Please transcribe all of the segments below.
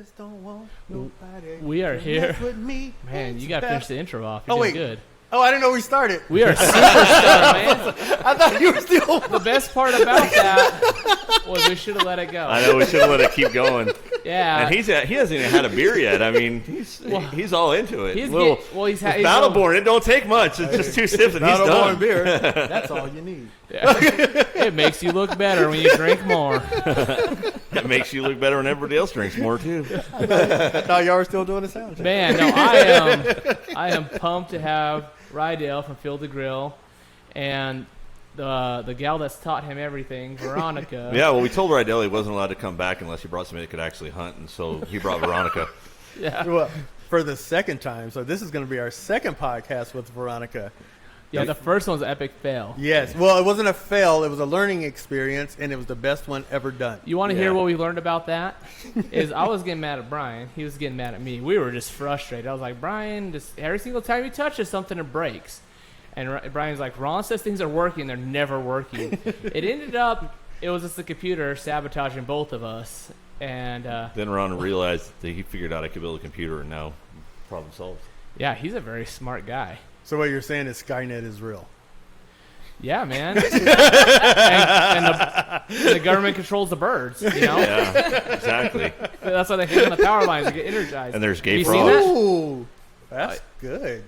just don't want nobody. We are here. With me. Man, you got to finish the intro off. You're doing good. Oh, I didn't know we started. We are superstar, man. I thought you were still. The best part about that was we should have let it go. I know we should have let it keep going. Yeah. And he hasn't even had a beer yet. I mean, he's all into it. He's Battleborn. It don't take much. It's just 2 sips and he's done. Beer. That's all you need. Yeah. It makes you look better when you drink more. It makes you look better when everybody else drinks more too. I thought y'all were still doing the sound check. Man, no, I am pumped to have Rydell from Field to Grill and the gal that's taught him everything, Veronica. Yeah, well, we told Rydell he wasn't allowed to come back unless he brought somebody that could actually hunt, and so he brought Veronica. Yeah. Well, for the second time, so this is going to be our second podcast with Veronica. Yeah, the first one's an epic fail. Yes. Well, it wasn't a fail. It was a learning experience, and it was the best one ever done. You want to hear what we learned about that? Is I was getting mad at Brian. He was getting mad at me. We were just frustrated. I was like, Brian, just every single time he touches something, it breaks. And Brian's like, Ron says things are working. They're never working. It ended up, it was just the computer sabotaging both of us. And then Ron realized that he figured out I could build a computer, and now problem solved. Yeah, he's a very smart guy. So what you're saying is Skynet is real. Yeah, man. and the government controls the birds, you know? Yeah, exactly. That's why they hit on the power lines to get energized. And there's gay Have frogs. you seen that? Ooh, that's good.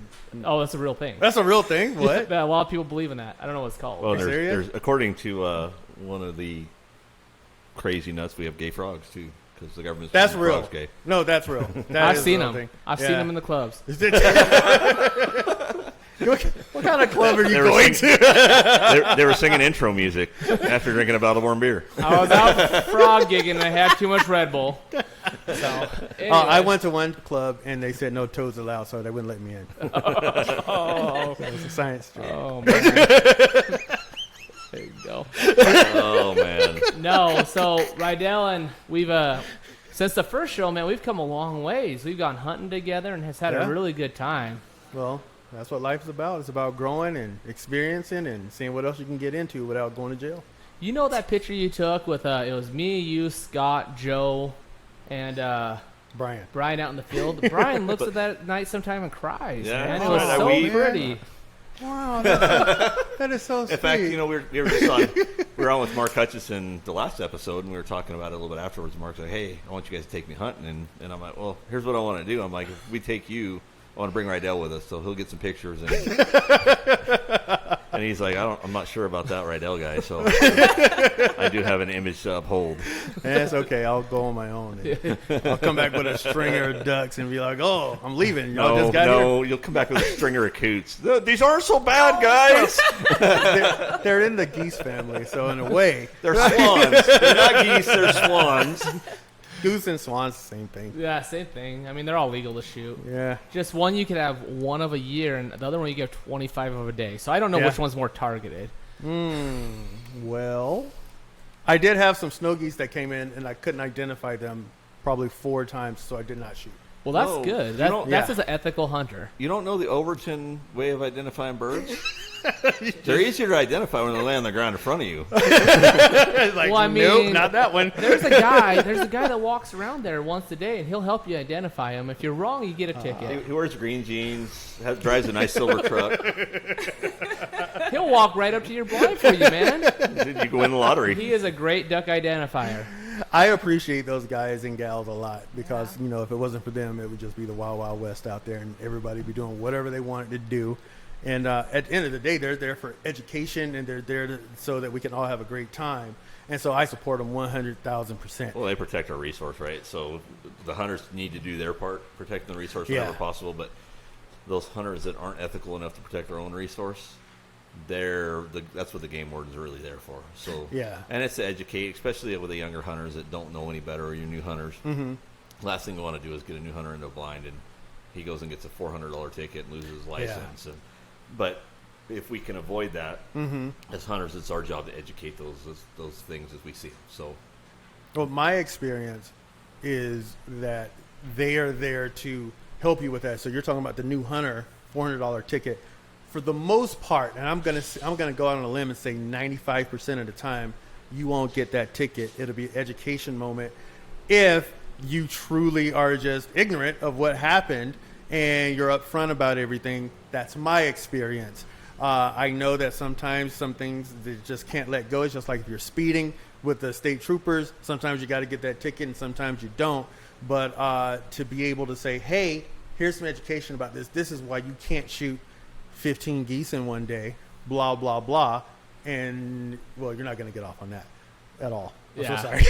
Oh, that's a real thing. That's a real thing? What? Yeah, a lot of people believe in that. I don't know what it's called. Well, serious? there's according to one of the crazy nuts, we have gay frogs too, because the government's That's making real. frogs gay. No, that's real. I've seen them. I've seen them in the clubs. What kind of club are you going to? They were singing intro music after drinking a Battleborn beer. I was out frog gigging and I had too much Red Bull. So, anyway. I went to one club and they said no toads allowed, so they wouldn't let me in. Oh, so it was a science street. Oh, man. There you go. Oh, man. No, so Rydell and we've, since the first show, man, we've come a long ways. We've gone hunting together and has had a really good time. Well, that's what life is about. It's about growing and experiencing and seeing what else you can get into without going to jail. You know that picture you took with, it was me, you, Scott, Joe, and Brian out in the field. Brian looks at that night sometime and cries. Yeah, man. It was so pretty. Wow, that is so sweet. In fact, you know, we were on with Mark Hutchison the last episode, and we were talking about it a little bit afterwards. Mark's like, hey, I want you guys to take me hunting. And I'm like, well, here's what I want to do. I'm like, if we take you, I want to bring Rydell with us, so he'll get some pictures. And he's like, I'm not sure about that Rydell guy, so I do have an image to uphold. That's okay. I'll go on my own. I'll come back with a stringer of ducks and be like, oh, I'm leaving. Y'all just got here? You'll come back with a stringer of coots. These aren't so bad, guys. They're in the geese family, so in a way. They're swans. They're not geese, they're swans. Goose and swans, same thing. Yeah, same thing. I mean, they're all legal to shoot. Yeah. Just one you can have one of a year, and the other one you get 25 of a day. So I don't know which one's more targeted. Well, I did have some snow geese that came in, and I couldn't identify them probably 4 times, so I did not shoot. Well, that's good. That's as an ethical hunter. You don't know the Overton way of identifying birds? They're easier to identify when they lay on the ground in front of you. Well, I mean, nope, not that one. There's a guy that walks around there once a day, and he'll help you identify him. If you're wrong, you get a ticket. He wears green jeans, drives a nice silver truck. He'll walk right up to your blind for you, man. You go win the lottery. He is a great duck identifier. I appreciate those guys and gals a lot because, you know, if it wasn't for them, it would just be the wild, wild west out there, and everybody would be doing whatever they wanted to do. And at the end of the day, they're there for education, and they're there so that we can all have a great time. And so I support them 100,000%. Well, they protect our resource, right? So the hunters need to do their part, protecting the resource whenever possible. But those hunters that aren't ethical enough to protect their own resource, that's what the game wardens are really there for. So and it's to educate, especially with the younger hunters that don't know any better, or your new hunters. Mm-hmm. Last thing you want to do is get a new hunter into a blind, and he goes and gets a $400 ticket and loses his license. But if we can avoid that, as hunters, it's our job to educate those things as we see them. So, well, my experience is that they are there to help you with that. So you're talking about the new hunter, $400 ticket. For the most part, and I'm gonna go out on a limb and say 95% of the time, you won't get that ticket. It'll be an education moment if you truly are just ignorant of what happened and you're upfront about everything. That's my experience. I know that sometimes some things they just can't let go. It's just like if you're speeding with the state troopers, sometimes you got to get that ticket and sometimes you don't. But to be able to say, hey, here's some education about this. This is why you can't shoot 15 geese in one day, blah, blah, blah. And, well, you're not going to get off on that at all. I'm so sorry.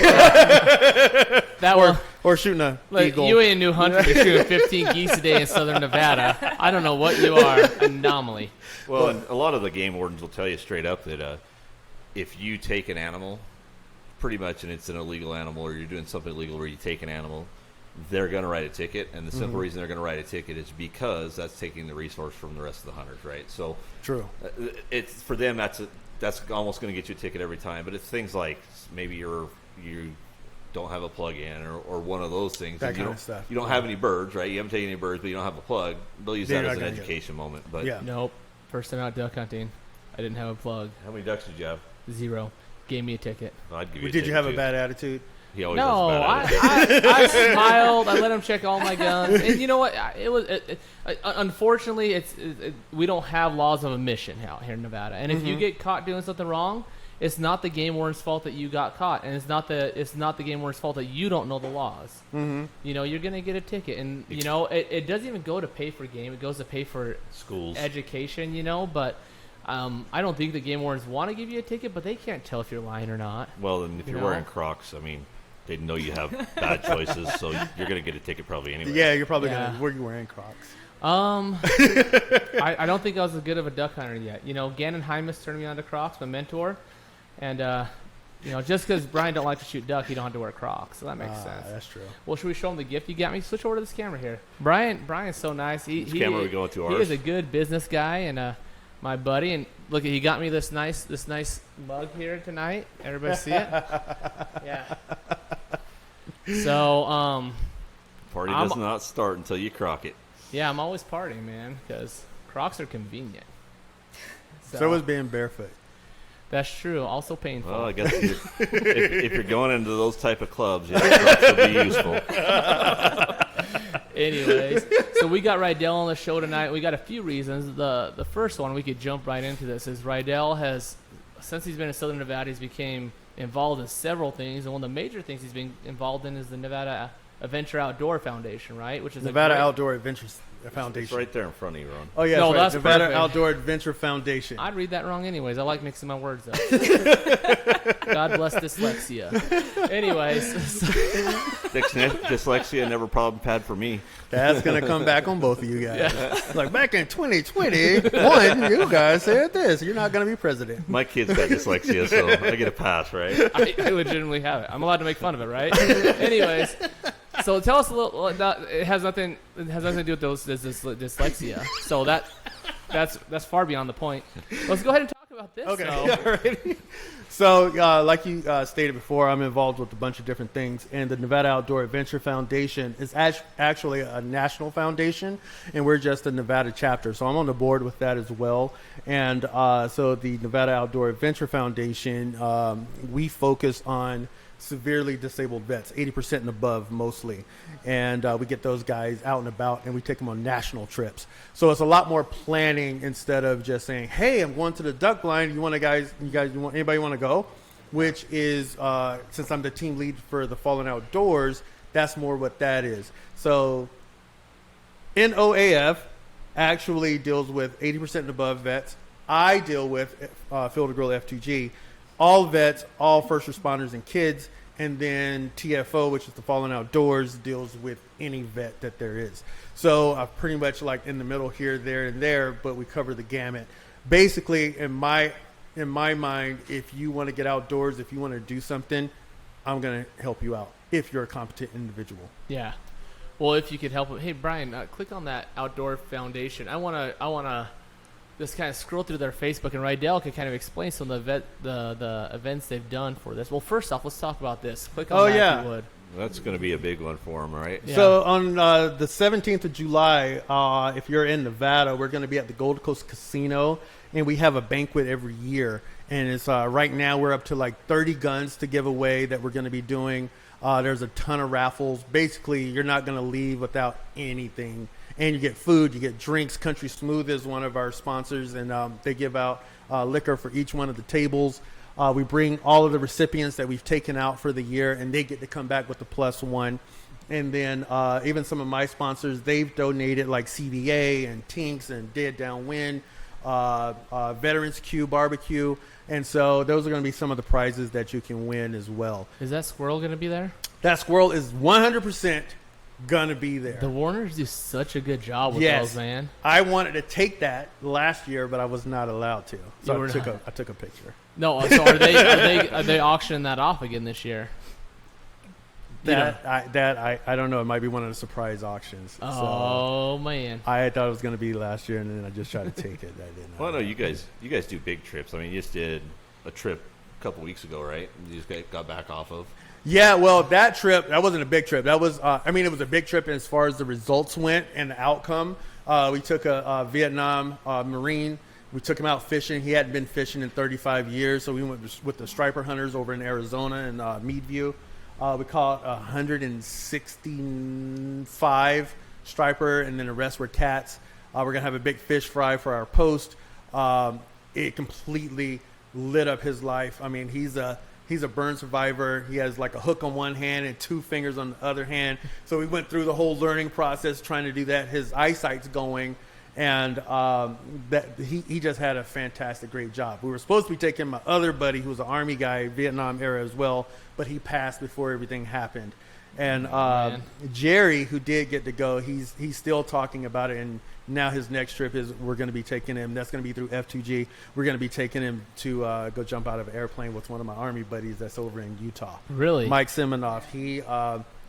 Or shooting a eagle. You ain't a new hunter to shooting 15 geese a day in southern Nevada. I don't know what you are. Anomaly. Well, and a lot of the game wardens will tell you straight up that if you take an animal, pretty much, and it's an illegal animal, or you're doing something illegal where you take an animal, they're going to write a ticket. And the simple reason they're going to write a ticket is because that's taking the resource from the rest of the hunters, right? So true. It's for them. That's almost going to get you a ticket every time. But it's things like maybe you don't have a plug-in or one of those things. That kind of stuff. You don't have any birds, right? You haven't taken any birds, but you don't have a plug. They'll use that as an education moment. But Nope. First time out duck hunting, I didn't have a plug. How many ducks did you have? 0. Gave me a ticket. Well, I'd give you a Did ticket you have too. a bad attitude? He always No, has a bad attitude. I smiled. I let him check all my guns, and you know what? Unfortunately, we don't have laws of omission out here in Nevada. And if you get caught doing something wrong, it's not the game warden's fault that you got caught, and it's not the game warden's fault that you don't know the laws. You know, you're gonna get a ticket, and you know it doesn't even go to pay for game; it goes to pay for schools education. You know, but. I don't think the game wardens want to give you a ticket, but they can't tell if you're lying or not. Well, then if you're wearing Crocs, I mean, they know you have bad choices, so you're going to get a ticket probably anyway. Yeah, you're probably going to. Were you wearing Crocs? I don't think I was as good of a duck hunter yet. You know, Gannon Hymas turned me on to Crocs, my mentor, and you know, just because Brian don't like to shoot duck, he don't have to wear Crocs, so that makes sense. That's true. Well, should we show him the gift you got me? Switch over to this camera here. Brian's so nice. Which camera are we going to? Ours? He is a good business guy and my buddy, and look, he got me this nice mug here tonight. Everybody see it? Yeah. So, party does not start until you crock it. Yeah, I'm always partying, man, because Crocs are convenient. So is being barefoot. That's true. Also painful. Well, I guess if you're going into those type of clubs, Crocs will be useful. Anyways, so we got Rydell on the show tonight. We got a few reasons. The first one, we could jump right into this, is Rydell has, since he's been in Southern Nevada, he's became involved in several things. And one of the major things he's been involved in is the Nevada Adventure Outdoor Foundation, right? Which is Nevada Outdoor Adventure Foundation. It's right there in front of you, Ron. Oh, yeah, no, that's right. Nevada Perfect. Outdoor Adventure Foundation. I'd read that wrong anyways. I like mixing my words up. God bless dyslexia. Anyways. Dyslexia never problem pad for me. That's going to come back on both of you guys. Yeah. Like back in 2021, you guys said this. You're not going to be president. My kid's got dyslexia, so I get a pass, right? I legitimately have it. I'm allowed to make fun of it, right? Anyways. So tell us a little. It has nothing to do with this dyslexia. So that's far beyond the point. Let's go ahead and talk about this. Okay. All right. So, like you stated before, I'm involved with a bunch of different things, and the Nevada Outdoor Adventure Foundation is actually a national foundation, and we're just a Nevada chapter. So I'm on the board with that as well. And so the Nevada Outdoor Adventure Foundation, we focus on severely disabled vets, 80% and above mostly, and we get those guys out and about, and we take them on national trips. So it's a lot more planning instead of just saying, "Hey, I'm going to the duck blind. Anybody want to go?" Which is since I'm the team lead for the Fallen Outdoors, that's more what that is. So NOAF actually deals with 80% and above vets. I deal with Grill F2G. All vets, all first responders and kids, and then TFO, which is the Fallen Outdoors, deals with any vet that there is. So I'm pretty much like in the middle here, there, and there, but we cover the gamut. Basically, in my mind, if you want to get outdoors, if you want to do something, I'm going to help you out if you're a competent individual. Yeah. Well, if you could help. Hey, Brian, click on that Outdoor Foundation. I wanna just kind of scroll through their Facebook, and Rydell could kind of explain some of the events they've done for this. Well, first off, let's talk about this. Click on that if you would. That's going to be a big one for them, right? Yeah. So on the 17th of July, if you're in Nevada, we're going to be at the Gold Coast Casino, and we have a banquet every year. And it's right now we're up to like 30 guns to give away that we're going to be doing. There's a ton of raffles. Basically, you're not going to leave without anything. And you get food, you get drinks. Country Smooth is one of our sponsors, and they give out liquor for each one of the tables. We bring all of the recipients that we've taken out for the year, and they get to come back with the +1. And then even some of my sponsors, they've donated like CVA and Tinks and Dead Downwind, Veterans Q Barbecue. And so those are going to be some of the prizes that you can win as well. Is that squirrel going to be there? That squirrel is 100% going to be there. The Warners do such a good job with those, man. I wanted to take that last year, but I was not allowed to. So I took a picture. No, so are they auctioning that off again this year? I don't know. It might be one of the surprise auctions. Oh, man. I thought it was going to be last year, and then I just tried to take it. I didn't. Well, no, you guys do big trips. I mean, you just did a trip a couple weeks ago, right? You just got back off of. Yeah, well, that trip, that wasn't a big trip. That was, it was a big trip as far as the results went and the outcome. We took a Vietnam Marine. We took him out fishing. He hadn't been fishing in 35 years, so we went with the striper hunters over in Arizona and Meadview. We caught 165 striper, and then the rest were cats. We're going to have a big fish fry for our post. It completely lit up his life. I mean, he's a burn survivor. He has like a hook on one hand and 2 fingers on the other hand. So we went through the whole learning process trying to do that. His eyesight's going. And he just had a fantastic, great job. We were supposed to be taking my other buddy, who was an Army guy, Vietnam era as well, but he passed before everything happened. And Jerry, who did get to go, he's still talking about it. And now his next trip is we're going to be taking him. That's going to be through F2G. We're going to be taking him to go jump out of an airplane with one of my Army buddies that's over in Utah. Really? Mike Seminoff.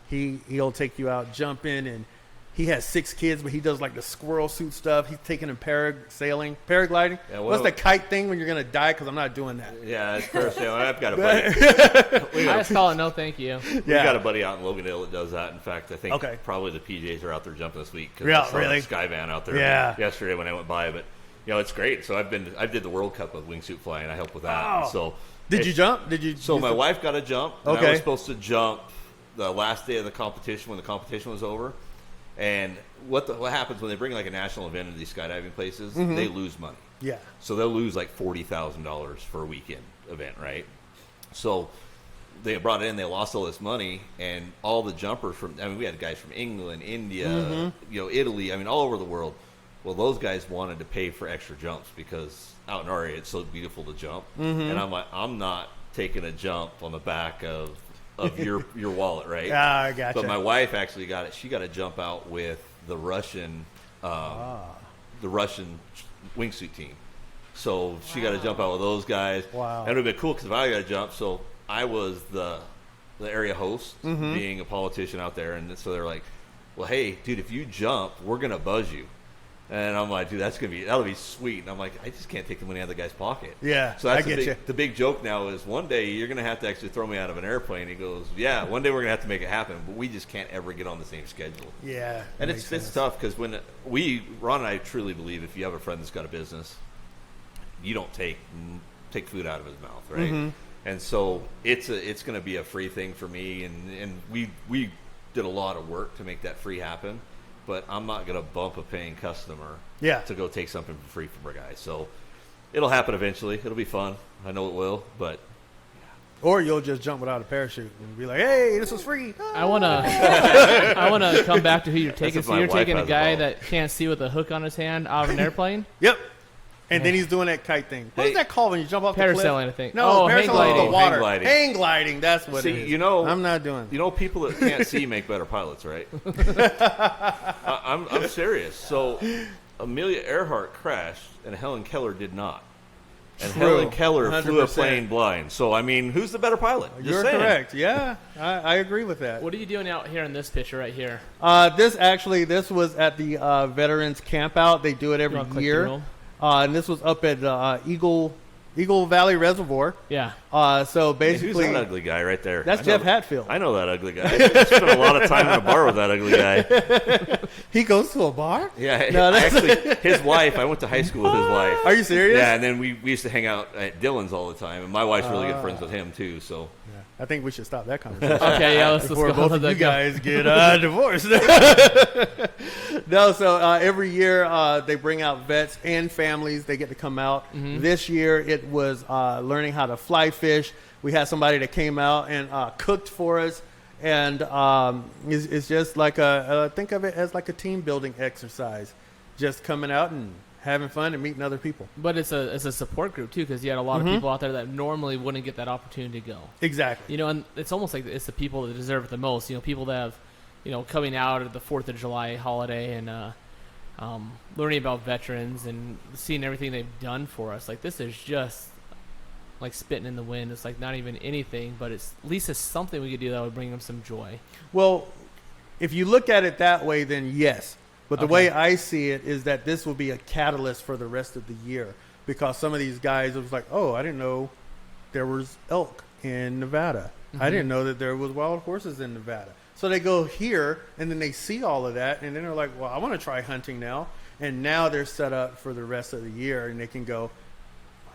He'll take you out jumping, and he has 6 kids, but he does like the squirrel suit stuff. He's taking him paragliding. Yeah, well, what's the kite thing when you're going to die? Because I'm not doing that. Yeah, it's parasailing. I've got a buddy. I just call it no thank you. We got a buddy out in Logandale that does that. In fact, I think probably the PJs are out there jumping this week. Yeah, really? Sky van out there yesterday when I went by. But, it's great. So I did the World Cup of wingsuit flying. I helped with that. Oh. So Did you jump? So my wife got a jump. And I was supposed to jump the last day of the competition when the competition was over. And what happens when they bring like a national event into these skydiving places? Mm-hmm. They lose money. Yeah. So they'll lose like $40,000 for a weekend event, right? So they brought it in, they lost all this money, and all the jumpers we had guys from England, India, Italy, all over the world. Well, those guys wanted to pay for extra jumps because out in our area it's so beautiful to jump. Mm-hmm. And I'm like, I'm not taking a jump on the back of your wallet, right? Yeah, I gotcha. But my wife actually got it. She got to jump out with the Russian wingsuit team. So she got to jump out with those guys. Wow. And it would have been cool because if I got to jump, so I was the area host, being a politician out there, and so they're like, well, hey, dude, if you jump, we're going to buzz you. And I'm like, dude, that'll be sweet. And I'm like, I just can't take the money out of the guy's pocket. Yeah, so that's the big joke now is one day you're going to have to actually throw me out of an airplane. He goes, yeah, one day we're going to have to make it happen, but we just can't ever get on the same schedule. Yeah. And it's tough because when Ron and I truly believe if you have a friend that's got a business, you don't take food out of his mouth, right? Mm-hmm. And so it's going to be a free thing for me. And we did a lot of work to make that free happen. But I'm not going to bump a paying customer to go take something for free from our guys. So it'll happen eventually. It'll be fun. I know it will. But or you'll just jump without a parachute and be like, "Hey, this was free." I wanna come back to who you're taking. So you're taking a guy that can't see with a hook on his hand out of an airplane. Yep. And then he's doing that kite thing. What is that called when you jump off the cliff? Parasailing, I think. No, parasailing in the water. Hang gliding. That's what it is. I'm not doing it. People that can't see make better pilots, right? I'm serious. So Amelia Earhart crashed, and Helen Keller did not. And Helen Keller 100%. Flew a plane blind. So, who's the better pilot? You're correct. Yeah, I agree with that. What are you doing out here in this picture right here? This was at the Veterans Camp Out. They do it every year. And this was up at Eagle Valley Reservoir. Yeah. So Hey, basically, who's that ugly guy right there? that's I Jeff know- Hatfield. I know that ugly guy. I spent a lot of time in a bar with that ugly guy. He goes to a bar? Yeah, No, that's- actually, his wife. I went to high school with his wife. Are you serious? Yeah, and then we used to hang out at Dylan's all the time, and my wife's really good friends with him too. So Yeah. I think we should stop that conversation. Okay, yeah, let's Before go both to of the you guys get divorced. So every year they bring out vets and families. They get to come out. This year it was learning how to fly fish. We had somebody that came out and cooked for us. And it's just like think of it as like a team building exercise. Just coming out and having fun and meeting other people. But it's a support group too, because you had a lot of people out there that normally wouldn't get that opportunity to go. Exactly. You know, and it's almost like it's the people that deserve it the most. You know, people that have, you know, coming out of the 4th of July holiday and learning about veterans and seeing everything they've done for us. Like, this is just like spitting in the wind. It's like not even anything, but it's at least it's something we could do that would bring them some joy. Well, if you look at it that way, then yes. But the Okay. way I see it is that this will be a catalyst for the rest of the year, because some of these guys, it was like, oh, I didn't know there was elk in Nevada. I didn't know that there was wild horses in Nevada. So they go here and then they see all of that, and then they're like, well, I want to try hunting now. And now they're set up for the rest of the year, and they can go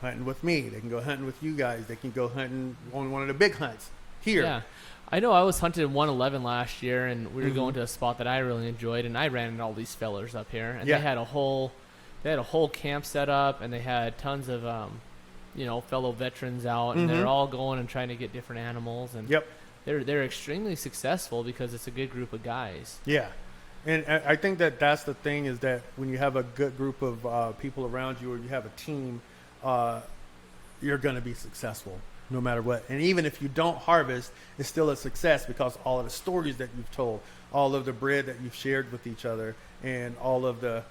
hunting with me. They can go hunting with you guys. They can go hunting on one of the big hunts here. Yeah. I know I was hunting in 111 last year, and we were going to a spot that I really enjoyed, and I ran into all these fellers up here, and Yeah. they had a whole camp set up, and they had tons of you know, fellow veterans out, and they're all going and trying to get different animals, and Yep. they're extremely successful because it's a good group of guys. Yeah. And I think that that's the thing, is that when you have a good group of people around you, or you have a team, you're going to be successful no matter what. And even if you don't harvest, it's still a success, because all of the stories that you've told, all of the bread that you've shared with each other, and all of the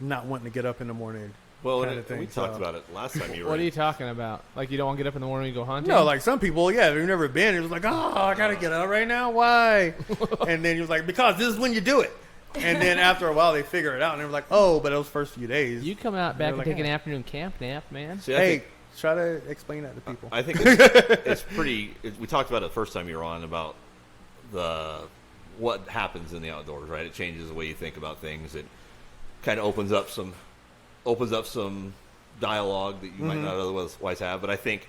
not wanting to get up in the morning. well, kind and of thing. we talked about it last time you were. What are you talking about? Like, you don't want to get up in the morning and go hunting? No, like some people, yeah, they've never been. It was like, oh, I got to get up right now. Why? And then he was like, because this is when you do it. And then after a while, they figure it out, and they're like, oh, but those first few days. You come out back and like, take an "Hey." afternoon camp nap, man. See, I Hey, think, try to explain that to people. I think it's pretty. We talked about it the first time you were on about what happens in the outdoors, right? It changes the way you think about things. It kind of opens up some dialogue that you might not otherwise have. But I think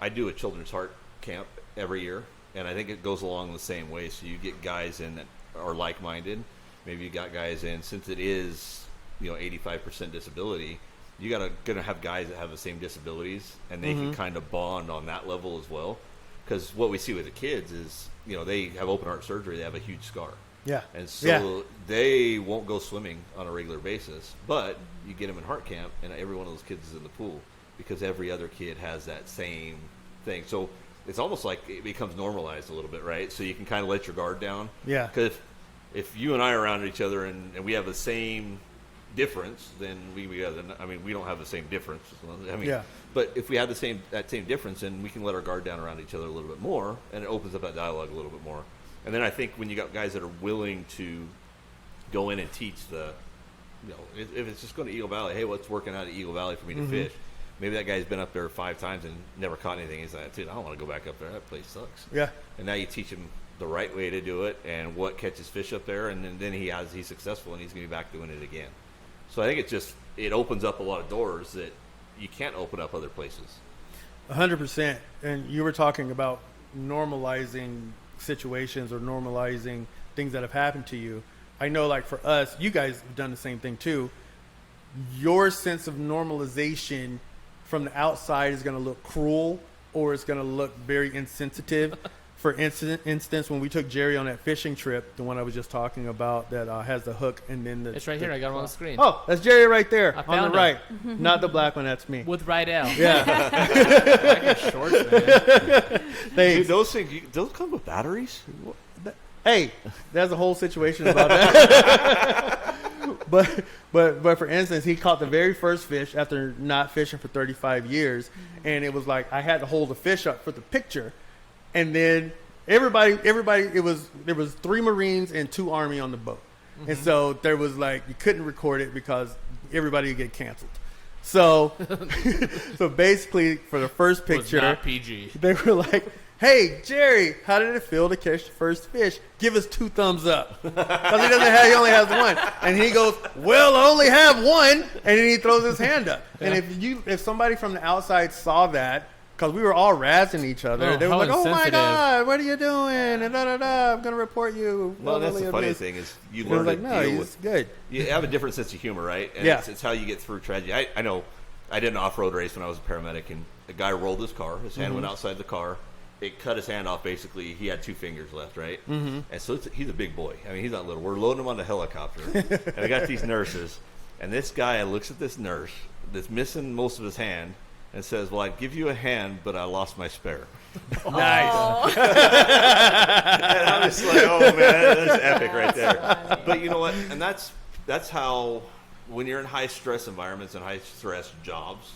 I do a children's heart camp every year, and I think it goes along the same way. So you get guys in that are like-minded. Maybe you got guys in, since it is 85% disability. You gonna have guys that have the same disabilities, and they can kind of bond on that level as well. Because what we see with the kids is, they have open heart surgery, they have a huge scar. Yeah. And so they won't go swimming on a regular basis, but you get them in heart camp, and every one of those kids is in the pool because every other kid has that same thing. So it's almost like it becomes normalized a little bit, right? So you can kind of let your guard down. Yeah. Because if you and I are around each other and we have the same difference, then we don't have the same difference. Yeah. But if we have that same difference, then we can let our guard down around each other a little bit more, and it opens up that dialogue a little bit more. And then I think when you got guys that are willing to go in and teach if it's just going to Eagle Valley, hey, what's working out at Eagle Valley for me to fish? Maybe that guy's been up there 5 times and never caught anything. He's like, dude, I don't want to go back up there. That place sucks. Yeah. And now you teach him the right way to do it and what catches fish up there, and then he's successful, and he's going to be back doing it again. So I think it opens up a lot of doors that you can't open up other places. 100%. And you were talking about normalizing situations or normalizing things that have happened to you. I know, like for us, you guys have done the same thing too. Your sense of normalization from the outside is going to look cruel, or it's going to look very insensitive. For instance, when we took Jerry on that fishing trip, the one I was just talking about that has the hook and then It's right here. I got him on the screen. Oh, that's Jerry right there I on found the right. him. Not the black one, that's me. With Rydell. Yeah. I got shorts, man. Dude, those things, those come with batteries? Hey, there's a whole situation about that. but for instance, he caught the very first fish after not fishing for 35 years, and it was like I had to hold the fish up for the picture, and then everybody, there was 3 Marines and 2 Army on the boat, and so there was like you couldn't record it because everybody would get canceled. So, so basically, for the first Was picture, not PG. they were like, "Hey, Jerry, how did it feel to catch the first fish? Give us 2 thumbs up." Because he only has one. And he goes, "Well, I only have one." And then he throws his hand up. Yeah. And if somebody from the outside saw that, because we were all razzing each other, Oh, they were how like, "Oh my insensitive." God, what are you doing?" And I'm going to report you. Well, that's the Verbally funny abuse. thing is you He was learn like, to "No, deal he's with. good." You have a different sense of humor, right? And Yeah. it's how you get through tragedy. I know I did an off-road race when I was a paramedic, and a guy rolled his car. His hand went outside the car. It cut his hand off, basically. He had 2 fingers left, right? Mm-hmm. And so he's a big boy. I mean, he's not little. We're loading him on the helicopter. And we got these nurses. And this guy looks at this nurse that's missing most of his hand and says, "Well, I'd give you a hand, but I lost my spare." Nice. And I'm just like, oh, man, that's epic right there. funny. But you know what? And that's how, when you're in high-stress environments and high-stress jobs,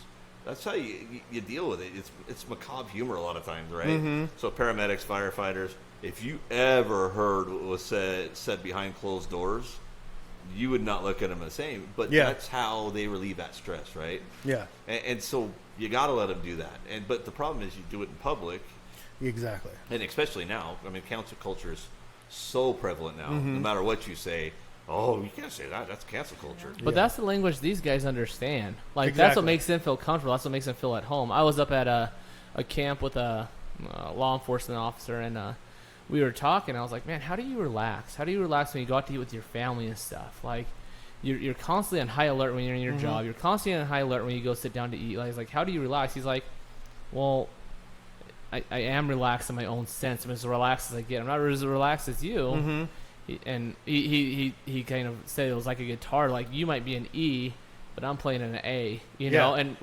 that's how you deal with it. It's macabre humor a lot of times, right? Mm-hmm. So paramedics, firefighters, if you ever heard what was said behind closed doors, you would not look at them the same. But Yeah. that's how they relieve that stress, right? Yeah, And so you got to let them do that. But the problem is you do it in public, exactly. and especially now. I mean, cancel culture is so prevalent now. Mm-hmm. No matter what you say, oh, you can't say that. That's cancel culture. But Yeah. that's the language these guys understand. Like that's what Exactly. makes them feel comfortable. That's what makes them feel at home. I was up at a camp with a law enforcement officer, and we were talking. I was like, "Man, how do you relax? How do you relax when you go out to eat with your family and stuff? Like, you're constantly on high alert when you're in your job. You're constantly on high alert when you go sit down to eat. Like, how do you relax?" He's like, "Well, I am relaxed in my own sense. I'm as relaxed as I get. I'm not as relaxed as you." Mm-hmm. And he kind of said it was like a guitar. Like, you might be an E, but I'm playing an A. You know, Yeah. and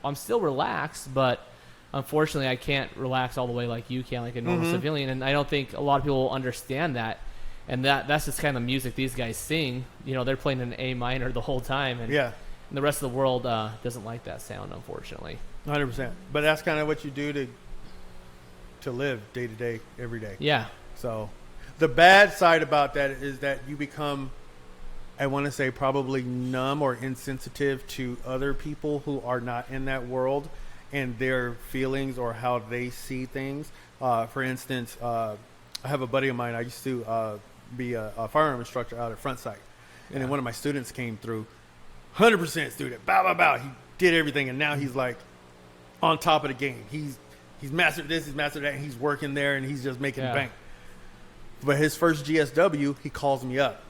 I'm still relaxed, but unfortunately, I can't relax all the way like you can, like a normal civilian. And I don't think a lot of people understand that. And that's just kind of music these guys sing. You know, they're playing an A minor the whole time, and, Yeah, and the rest of the world doesn't like that sound, unfortunately. 100%. But that's kind of what you do to live day to day, every day. Yeah, So the bad side about that is that you become, I want to say, probably numb or insensitive to other people who are not in that world and their feelings or how they see things. For instance, I have a buddy of mine. I used to be a firearm instructor out at Front Sight. And then one of my students came through, 100% student, bow, bow, bow. He did everything, and now he's like on top of the game. He's mastered this, he's mastered that, and he's working there, and he's just making Yeah. bank. But his first GSW, he calls me up,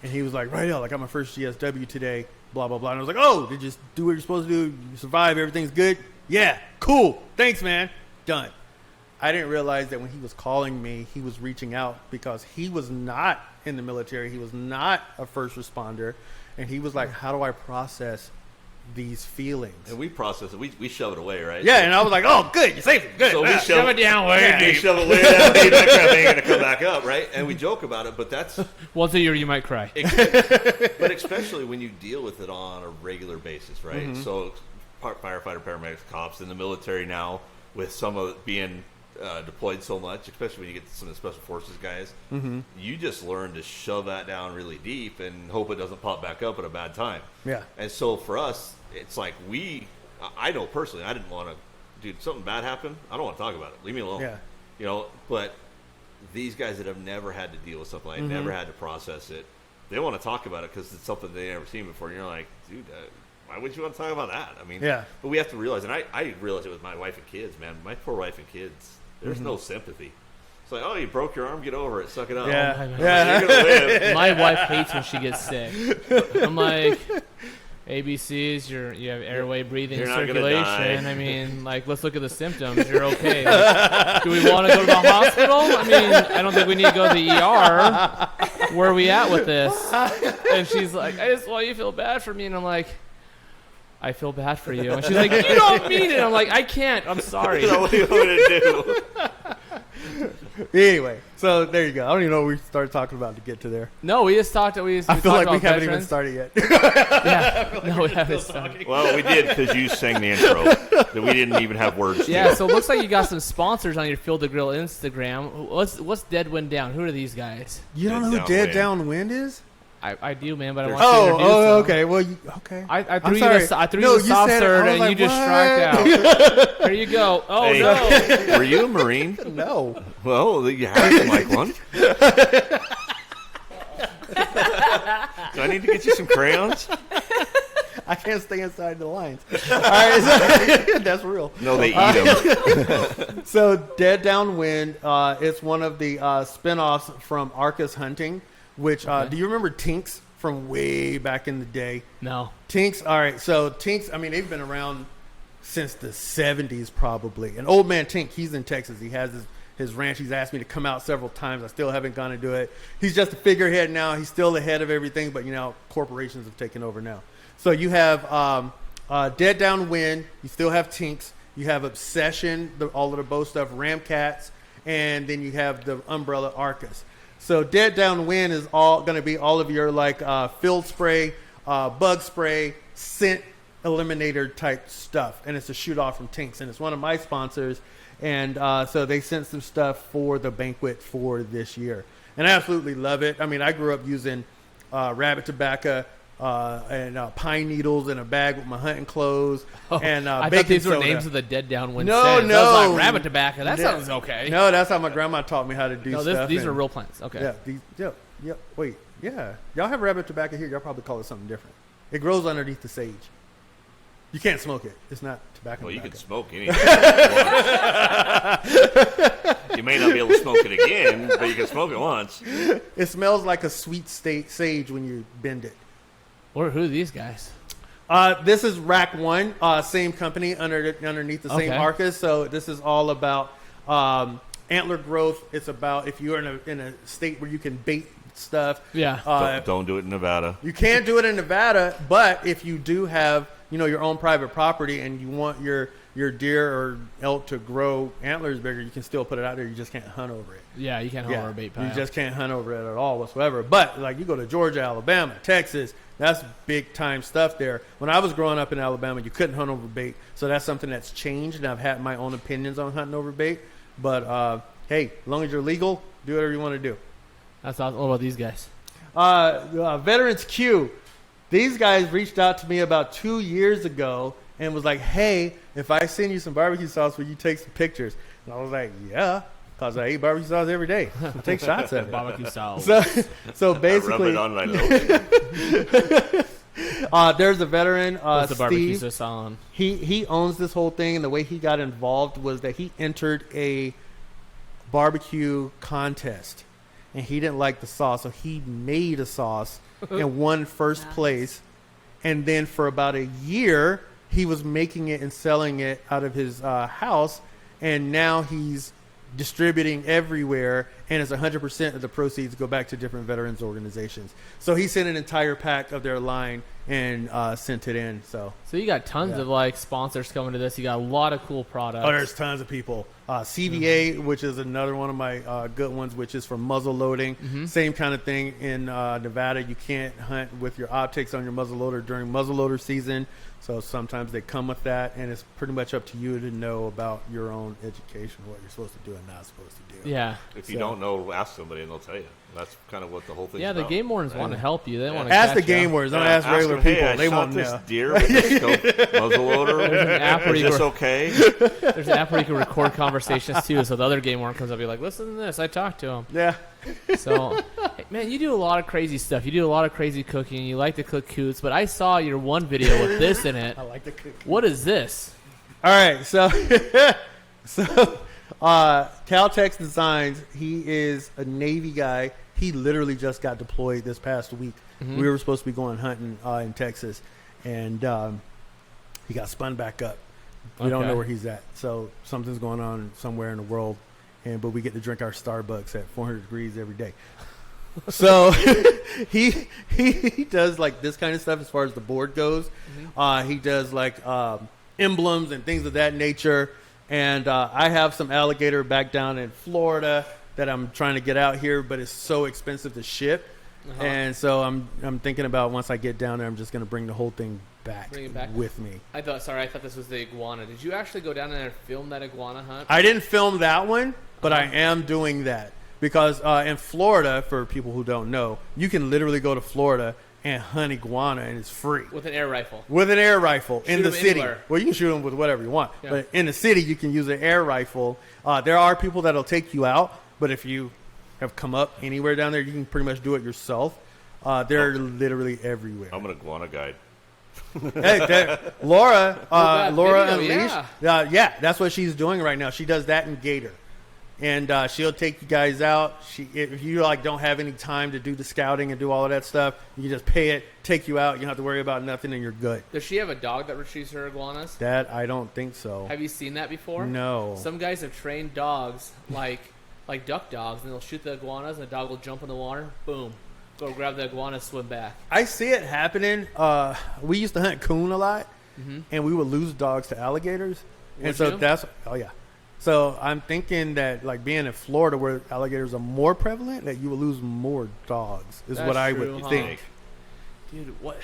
and he was like, "Rydell, I got my first GSW today, blah, blah, blah." And I was like, "Oh, did you just do what you're supposed to do? You survive, everything's good? Yeah, cool. Thanks, man. Done." I didn't realize that when he was calling me, he was reaching out because he was not in the military. He was not a first responder. And he was like, "How do I process these feelings?" And we process it. We shove it away, right? Yeah, and I was like, "Oh, good. You're safe. Good." So we Ah. shove it down way We deep. shove it way down deep. That crap ain't gonna come back up, right? And we joke about it, but that's once a year you might cry. but especially when you deal with it on a regular basis, right? So firefighter, paramedics, cops in the military now, with some of it being deployed so much, especially when you get to some of the special forces guys, you just learn to shove that down really deep and hope it doesn't pop back up at a bad time. Yeah. And so for us, it's like I know personally, I didn't want to, dude, something bad happened, I don't want to talk about it. Leave me alone. Yeah. You know, but these guys that have never had to deal with something like never had to process it, they want to talk about it because it's something they never seen before. And you're like, dude, why would you want to talk about that? I mean, Yeah. But we have to realize, and I realize it with my wife and kids, man. My poor wife and kids, there's no sympathy. It's like, oh, you broke your arm, get over it, suck it up. Yeah. Oh, Yeah. You're gonna live. My wife hates when she gets sick. I'm like, ABCs, you have airway, breathing, You're not gonna circulation. die. I mean, like, let's look at the symptoms. You're okay. Like, do we want to go to the hospital? I mean, I don't think we need to go to the ER. Where are we at with this? And she's like, I just want you to feel bad for me. And I'm like, I feel bad for you. And she's like, you don't mean it. I'm like, I can't. I'm sorry. So what do you want me to do? Anyway, so there you go. I don't even know what we started talking about to get to there. No, we just talked. We I feel talked like we about haven't even veterans. started yet. Yeah. No, we haven't started. Well, we did because you sang the intro that we didn't even have words to. Yeah, so it looks like you got some sponsors on your Field the Grill Instagram. What's Dead Wind Down? Who are these guys? You don't know who Dead Dead Downwind. Downwind is? I do, man, but I want you to introduce them. Okay. Well, okay. I threw I'm you sorry. the soft serve, and like, you just what? striked out. Here you go. Oh, Hey, no. were you a Marine? No. Well, you have to like one. Do I need to get you some crayons? I can't stay inside the lines. All right, so, that's real. No, they eat them. So Dead Downwind, it's one of the spinoffs from Arcus Hunting, which, do you remember Tinks from way back in the day? No. Tinks, all right, so Tinks, I mean, they've been around since the 70s probably. And Old Man Tink, he's in Texas. He has his ranch. He's asked me to come out several times. I still haven't gone to do it. He's just a figurehead now. He's still the head of everything, but, corporations have taken over now. So you have Dead Downwind. You still have Tinks. You have Obsession, all of the bow stuff, Ramcats, and then you have the umbrella Arcus. So Dead Downwind is all going to be all of your field spray, bug spray, scent eliminator type stuff, and it's a shoot off from Tinks, and it's one of my sponsors. And so they sent some stuff for the banquet for this year, and I absolutely love it. I mean, I grew up using rabbit tobacco. And pine needles in a bag with my hunting clothes, and I baking thought these were soda. names of the Dead Downwind No, stands. no. I was like, rabbit tobacco. That sounds okay. No, that's how my grandma taught me how to do stuff. These are real plants. Okay. Yeah. Wait. Yeah. Y'all have rabbit tobacco here. Y'all probably call it something different. It grows underneath the sage. You can't smoke it. It's not tobacco. Well, you tobacco. can smoke anything. You may not be able to smoke it again, but you can smoke it once. It smells like a sweet sage when you bend it. Who are these guys? This is Rack One, same company underneath the same Arcus. So this is all about antler growth. It's about if you're in a state where you can bait stuff. Yeah. Don't do it in Nevada. You can't do it in Nevada, but if you do have your own private property and you want your deer or elk to grow antlers bigger, you can still put it out there. You just can't hunt over it. Yeah, you can't hunt over a bait pile. You just can't hunt over it at all whatsoever. But you go to Georgia, Alabama, Texas, that's big time stuff there. When I was growing up in Alabama, you couldn't hunt over bait. So that's something that's changed, and I've had my own opinions on hunting over bait. But hey, as long as you're legal, do whatever you want to do. That's awesome. What about these guys? Veterans Q. These guys reached out to me about 2 years ago and was like, hey, if I send you some barbecue sauce, will you take some pictures? And I was like, yeah, because I eat barbecue sauce every day. So take shots at it. Barbecue sauce. So basically, I rub it on my nose. there's a veteran, What's the barbecue Steve. sauce on? He owns this whole thing, and the way he got involved was that he entered a barbecue contest, and he didn't like the sauce, so he made a sauce and won first place. And then for about a year, he was making it and selling it out of his house, and now he's distributing everywhere, and it's 100% of the proceeds go back to different veterans organizations. So he sent an entire pack of their line and sent it in. So you got tons of sponsors coming to this. You got a lot of cool products. Oh, there's tons of people. CVA, which is another one of my good ones, which is for muzzle loading. Same kind of thing in Nevada. You can't hunt with your optics on your muzzle loader during muzzle loader season. So sometimes they come with that, and it's pretty much up to you to know about your own education, what you're supposed to do and not supposed to do. Yeah. If you don't know, ask somebody and they'll tell you. That's kind of what the whole thing is Yeah, the about. game wardens want to help you. They want to Ask the catch game you. wardens. Don't ask regular them, hey, people. I They shot won't this know. deer with this scope muzzle loader. There's an app where Is you this can- okay? There's an app where you can record conversations too. So the other game warden comes up and be like, listen to this. I talked to him. Yeah. So, hey, man, you do a lot of crazy stuff. You do a lot of crazy cooking. You like to cook coots. But I saw your one video with this in it. I like the cook. What is this? All right, so Caltex Designs, he is a Navy guy. He literally just got deployed this past week. We were supposed to be going hunting in Texas, and he got spun back up. We don't know where he's at, so something's going on somewhere in the world, but we get to drink our Starbucks at 400 degrees every day. So he does this kind of stuff as far as the board goes. He does emblems and things of that nature. And I have some alligator back down in Florida that I'm trying to get out here, but it's so expensive to ship. And so I'm thinking about once I get down there, I'm just going to bring the whole thing back, with me. I thought this was the iguana. Did you actually go down there and film that iguana hunt? I didn't film that one, but I am doing that. because in Florida, for people who don't know, you can literally go to Florida and hunt iguana, and it's free. With an air rifle. With an air rifle in the city. Anywhere. Well, you can shoot them with whatever you want. Yeah. But in the city, you can use an air rifle. There are people that'll take you out, but if you have come up anywhere down there, you can pretty much do it yourself. They're literally everywhere. I'm an iguana guide. Hey, Laura video, Unleashed. Yeah, that's what she's doing right now. She does that in Gator. And she'll take you guys out. If you don't have any time to do the scouting and do all of that stuff, you can just pay it, take you out. You don't have to worry about nothing, and you're good. Does she have a dog that retrieves her iguanas? That I don't think so. Have you seen that before? No. Some guys have trained dogs like duck dogs, and they'll shoot the iguanas, and the dog will jump in the water. Boom. Go grab the iguana, swim back. I see it happening. We used to hunt coon a lot, and we would lose dogs to alligators. And so yeah. So I'm thinking that being in Florida where alligators are more prevalent, that you will lose more dogs is That's what I true, would think. Dude, what?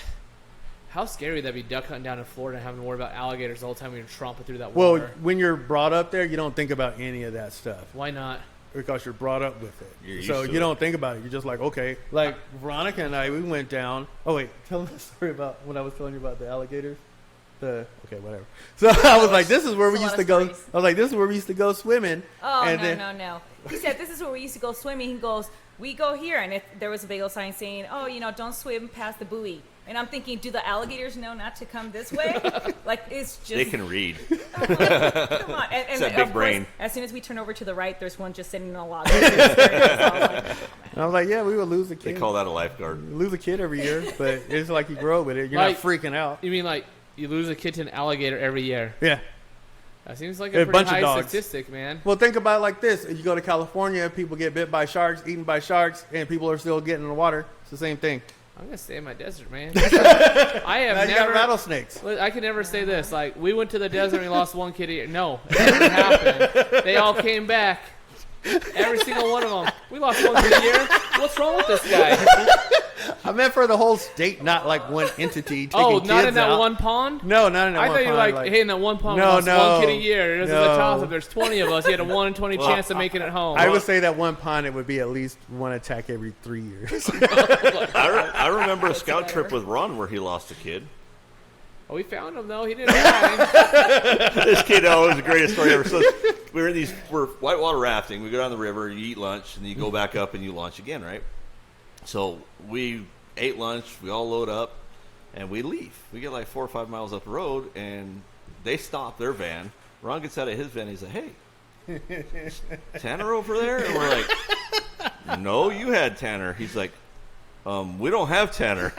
How scary would that be, duck hunting down in Florida and having to worry about alligators the whole time when you're tromping through that water? Well, when you're brought up there, you don't think about any of that stuff. Why not? Because you're brought up with it. You're used So to you it. don't think about it. You're just like, okay. Like Veronica and I, we went down. Oh, wait. Tell them the story about when I was telling you about the alligators. Okay, whatever. So I was like, this is where we used to go. I was like, this is where we used to go swimming. Oh, and no. He said, this is where we used to go swimming. He goes, we go here. And there was a big old sign saying, oh, don't swim past the buoy. And I'm thinking, do the alligators know not to come this way? It's just... They can read. Come on. And It's that big of brain. Course, as soon as we turn over to the right, there's one just sitting in a log. So I I was like, yeah, we would lose a They kid. call that a lifeguard. Lose a kid every year, but it's like you grow with it. You're not freaking out. You mean you lose a kid to an alligator every year? Yeah. That seems like A a bunch pretty of high dogs. statistic, man. Well, think about it like this. You go to California, people get bit by sharks, eaten by sharks, and people are still getting in the water. It's the same thing. I'm gonna stay in my desert, man. I have Now you got never. rattlesnakes. I can never say this. We went to the desert and we lost one kid a year. No, it never happened. They all came back. Every single one of them. We lost one kid a year. What's wrong with this guy? I meant for the whole state, not like one entity taking Oh, kids not in that out. one pond? No, not in that I one thought you were pond. hey, in that one pond, we No, lost no, one kid a year. This is a no. toss-up. There's 20 of us. You had a 1 in 20 chance of making it home. I would say that one pond, it would be at least one attack every 3 years. I remember a scout trip with Ron where he lost a kid. Oh, we found him, though. He didn't die. This kid, it was the greatest story ever. So we're whitewater rafting. We go down the river, you eat lunch, and then you go back up and you launch again, right? So we ate lunch, we all load up, and we leave. We get 4 or 5 miles up the road, and they stop their van. Ron gets out of his van, he's like, hey, Tanner over there? And we're like, no, you had Tanner. He's like, we don't have Tanner.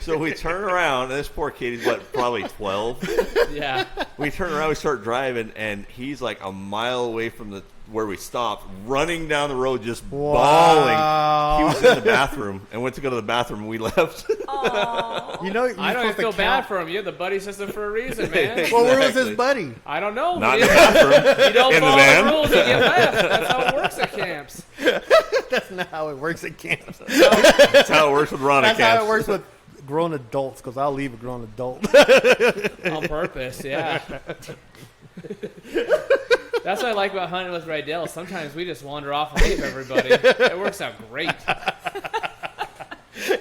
So we turn around, and this poor kid, he's probably 12. Yeah. We turn around, we start driving, and he's like a mile away from where we stopped, running down the road, just bawling. He was in the bathroom and went to go to the bathroom, and we left. Aww. I don't even feel bad for him. You have the buddy system for a reason, man. Well, where was his Exactly. buddy? I don't know. Not in the bathroom. You don't In the follow van. the rules, you get left. That's how it works at camps. That's not how it works at camps. That's how it works with Ron at That's how camps. it works with grown adults, because I'll leave a grown adult. On purpose, yeah. That's what I like about hunting with Rydell. Sometimes we just wander off and leave everybody. It works out great.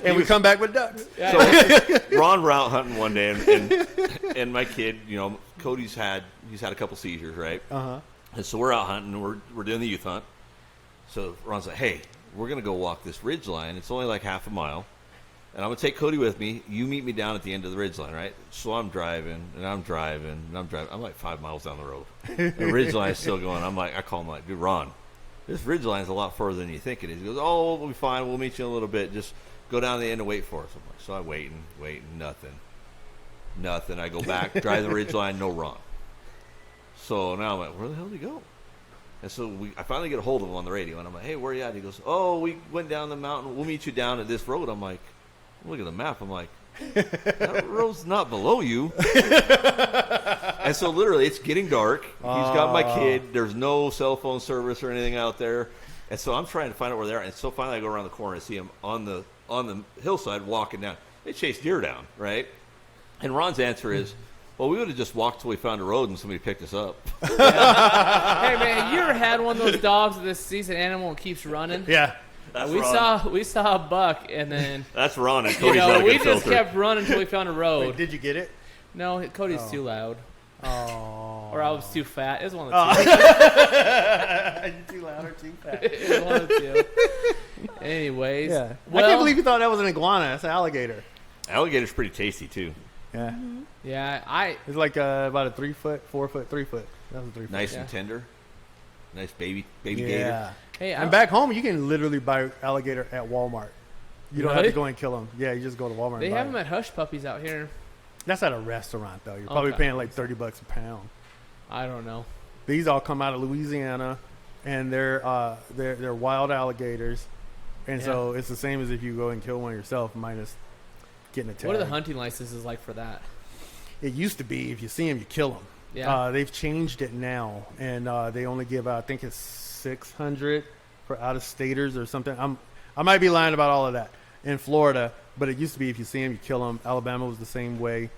And we come back with ducks. Yeah. So Ron route hunting one day, and my kid, Cody's had a couple seizures, right? Uh-huh. And so we're out hunting, and we're doing the youth hunt. So Ron's like, hey, we're going to go walk this ridge line. It's only half a mile. And I'm going to take Cody with me. You meet me down at the end of the ridge line, right? So I'm driving, and I'm driving, and I'm driving. I'm 5 miles down the road. The ridge line's still going. I call him dude, Ron, this ridge line's a lot further than you think it is. He goes, oh, we'll be fine. We'll meet you in a little bit. Just go down to the end and wait for us. So I'm waiting, nothing. I go back, drive the ridge line, no Ron. So now I'm like, where the hell did he go? And so I finally get a hold of him on the radio, and I'm like, hey, where are you at? He goes, oh, we went down the mountain. We'll meet you down at this road. I'm like, look at the map. I'm like, that road's not below you. And so literally it's getting dark. He's got my kid. There's no cell phone service or anything out there. And so I'm trying to find out where they are. And so finally I go around the corner and see him on the hillside walking down. They chase deer down, right? And Ron's answer is, Well, we would have just walked till we found a road and somebody picked us up. Hey, man, you ever had one of those dogs with this seasoned animal and keeps running? Yeah. That's We saw a buck, and then That's Ron. And Cody's not a we good just filter. kept running until we found a road. Wait, did you get it? No, Cody's too loud. Oh. Or I was too fat. It was one of the two. You too loud or too fat? It was one of the two. Anyways. Yeah. Well, I can't believe you thought that was an iguana. That's an alligator. Alligator's pretty tasty, too. Yeah. Yeah, It's like about a 3 foot, 4 foot, 3 foot. That was a 3 foot. Nice Yeah. and tender. Nice baby gator. Hey, And back home, you can literally buy alligator at Walmart. You don't have Really? to go and kill them. Yeah, you just go to Walmart. they and buy have them it. at Hush Puppies out here. That's at a restaurant, though. You're probably Okay. paying like $30 a pound. I don't know. These all come out of Louisiana, and they're wild alligators, and so it's the same as if you go and kill one yourself, minus getting a tag. What are the hunting licenses like for that? It used to be if you see them, you kill them. Yeah. They've changed it now, and they only give out, I think it's 600 for out-of-staters or something. I might be lying about all of that in Florida, but it used to be if you see them, you kill them. Alabama was the same way.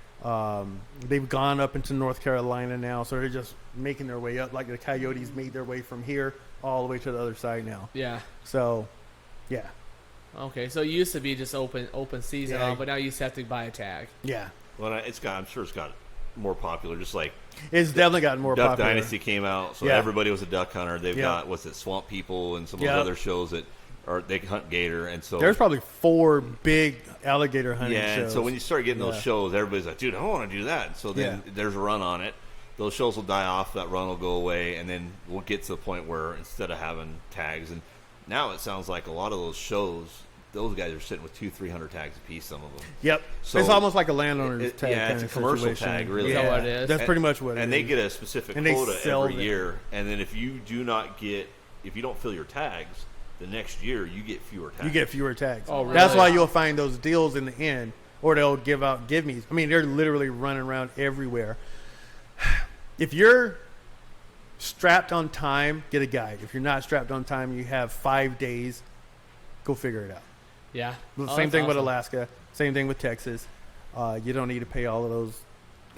They've gone up into North Carolina now, so they're just making their way up. Like the coyotes made their way from here all the way to the other side now. Yeah. So, yeah, Okay, so it used to be just open season, Yeah. but now you used to have to buy a tag. yeah. Well, I'm sure it's got more popular, just like It's definitely gotten more Duck popular. Dynasty came out, so Yeah. everybody was a duck hunter. They've Yeah. got Swamp People and some of Yeah. those other shows that they hunt gator, and so There's probably 4 big alligator hunting yeah. shows. And so when you start getting those Yeah. shows, everybody's like, "Dude, I want to do that." And so then there's a run on it. Those shows will die off. That run will go away, and then we'll get to the point where instead of having tags, and now it sounds like a lot of those shows, those guys are sitting with 200-300 tags a piece. Some of them. Yep. So it's almost like a landowner's tag. yeah, kind it's of a commercial situation. tag, really. Is that what it is? That's pretty much what it is. And they get a specific And they quota sell every them. year. And then if you don't fill your tags, the next year you get fewer tags. You get fewer tags. Oh, really? That's why you'll find those deals in the end, or they'll give out give-me's. I mean, they're literally running around everywhere. If you're strapped on time, get a guide. If you're not strapped on time, you have 5 days. Go figure it out. Yeah. The Oh, same that's thing with awesome. Alaska. Same thing with Texas. You don't need to pay all of those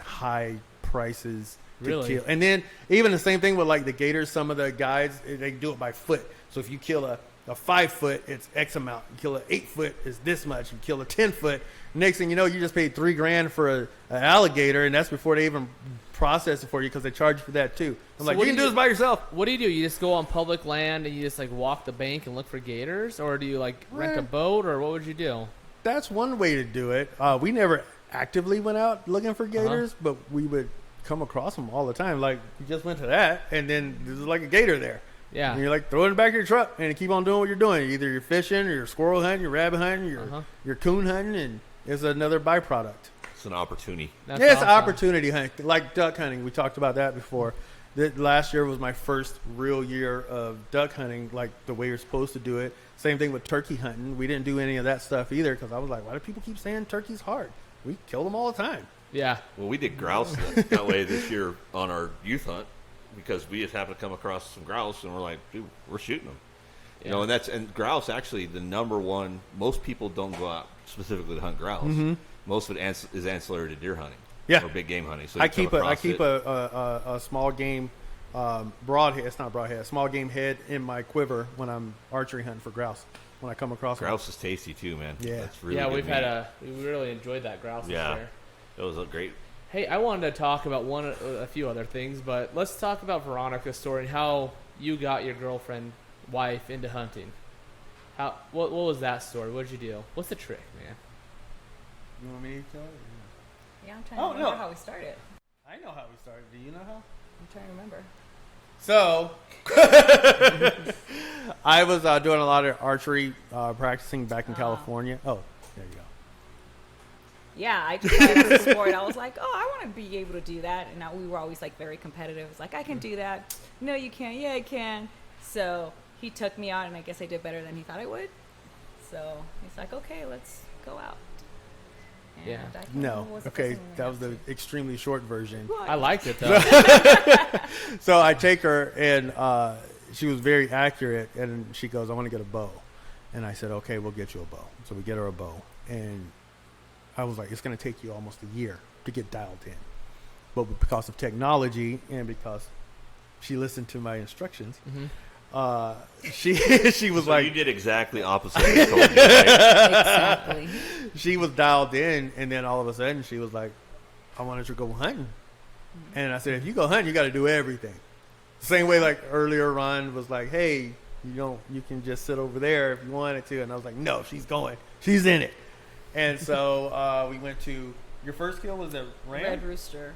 high prices to Really? kill. And then even the same thing with like the gators. Some of the guides, they do it by foot. So if you kill a 5 foot, it's X amount. You kill an 8 foot, it's this much. You kill a 10 foot. Next thing you know, you just paid $3,000 for an alligator, and that's before they even process it for you because they charge you for that too. I'm So like, what you do can do you- this by yourself. What do? You just go on public land and you just like walk the bank and look for gators, or do you like rent a boat, or what would you do? That's one way to do it. We never actively went out looking for gators, but we would come across them all the time. Like, you just went to that, and then there's like a gator there. Yeah. And you're like, throw it in the back of your truck, and you keep on doing what you're doing. Either you're fishing, or you're squirrel hunting, you're rabbit hunting, you're coon hunting, and it's another byproduct. It's an opportunity. That's Yeah, it's awesome. opportunity hunting. Like duck hunting, we talked about that before. Last year was my first real year of duck hunting, like the way you're supposed to do it. Same thing with turkey hunting. We didn't do any of that stuff either because I was like, why do people keep saying turkey's hard? We kill them all the time. Yeah. Well, we did grouse that way this year on our youth hunt because we just happened to come across some grouse and we're like, dude, we're shooting them. You know, and grouse actually the number one. Most people don't go out specifically to hunt grouse. Most of it is ancillary to deer hunting, or big game hunting. So I keep a small game broadhead. It's not broadhead. Small game head in my quiver when I'm archery hunting for grouse. When I come across them. grouse is tasty too, man. Yeah. That's really Yeah, good we really enjoyed that grouse this year. It was a great. Hey, I wanted to talk about a few other things, but let's talk about Veronica's story and how you got your wife into hunting. What was that story? What did you do? What's the trick, man? You want me to tell it? Yeah, I'm trying to remember how we started. I know how we started. Do you know how? I'm trying to remember. So, I was doing a lot of archery practicing back in California. Oh, there you go. Yeah, I just tried as a sport. I was like, oh, I want to be able to do that. And we were always like very competitive. It's like, I can do that. No, you can't. Yeah, I can. So he took me out, and I guess I did better than he thought I would. So he's like, okay, let's go out. And Yeah. I can't No. remember what was the Okay, first thing we that was went the extremely short version. to. I liked it though. So I take her, and she was very accurate, and she goes, I want to get a bow. And I said, okay, we'll get you a bow. So we get her a bow. And I was like, it's going to take you almost a year to get dialed in. but because of technology and because she listened to my instructions, she was So like, you did exactly opposite of what you told me, right? Exactly. she was dialed in, and then all of a sudden she was like, I wanted to go hunting. And I said, if you go hunting, you got to do everything. Same way like earlier Ron was like, hey, you can just sit over there if you wanted to. And I was like, no, she's going. She's in it. And so we went to, your first kill was a ram? Red rooster.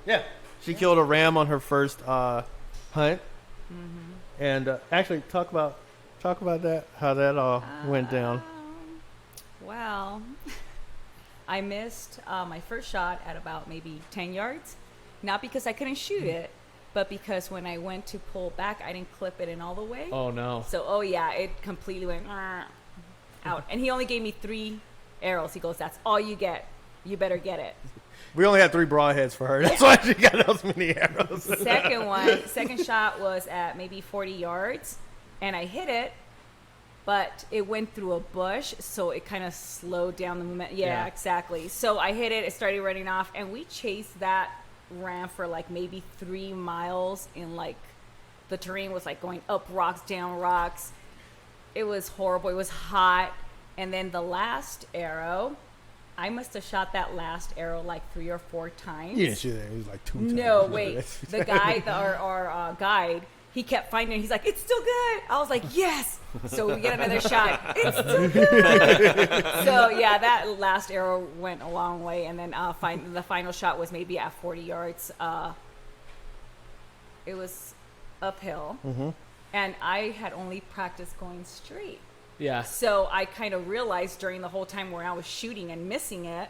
Yeah. She killed a ram on her first hunt. And actually talk about that, how that all went down. Well, I missed my first shot at about maybe 10 yards. Not because I couldn't shoot it, but because when I went to pull back, I didn't clip it in all the way. Oh no. So, it completely went out. And he only gave me 3 arrows. He goes, that's all you get. You better get it. We only had 3 broadheads for her. That's why she got those many arrows. Second shot was at maybe 40 yards, and I hit it, but it went through a bush, so it kind of slowed down the movement. Yeah, exactly. So I hit it, it started running off, and we chased that ram for like maybe 3 miles in like, the terrain was like going up rocks, down rocks. It was horrible. It was hot. And then the last arrow, I must have shot that last arrow like 3 or 4 times. You didn't shoot it. It was like 2 times. No, wait. The guy, our guide, he kept finding it. He's like, it's still good. I was like, yes. So we get another shot. It's still good. So, yeah, that last arrow went a long way. And then the final shot was maybe at 40 yards. It was uphill. And I had only practiced going straight. Yeah. So I kind of realized during the whole time where I was shooting and missing it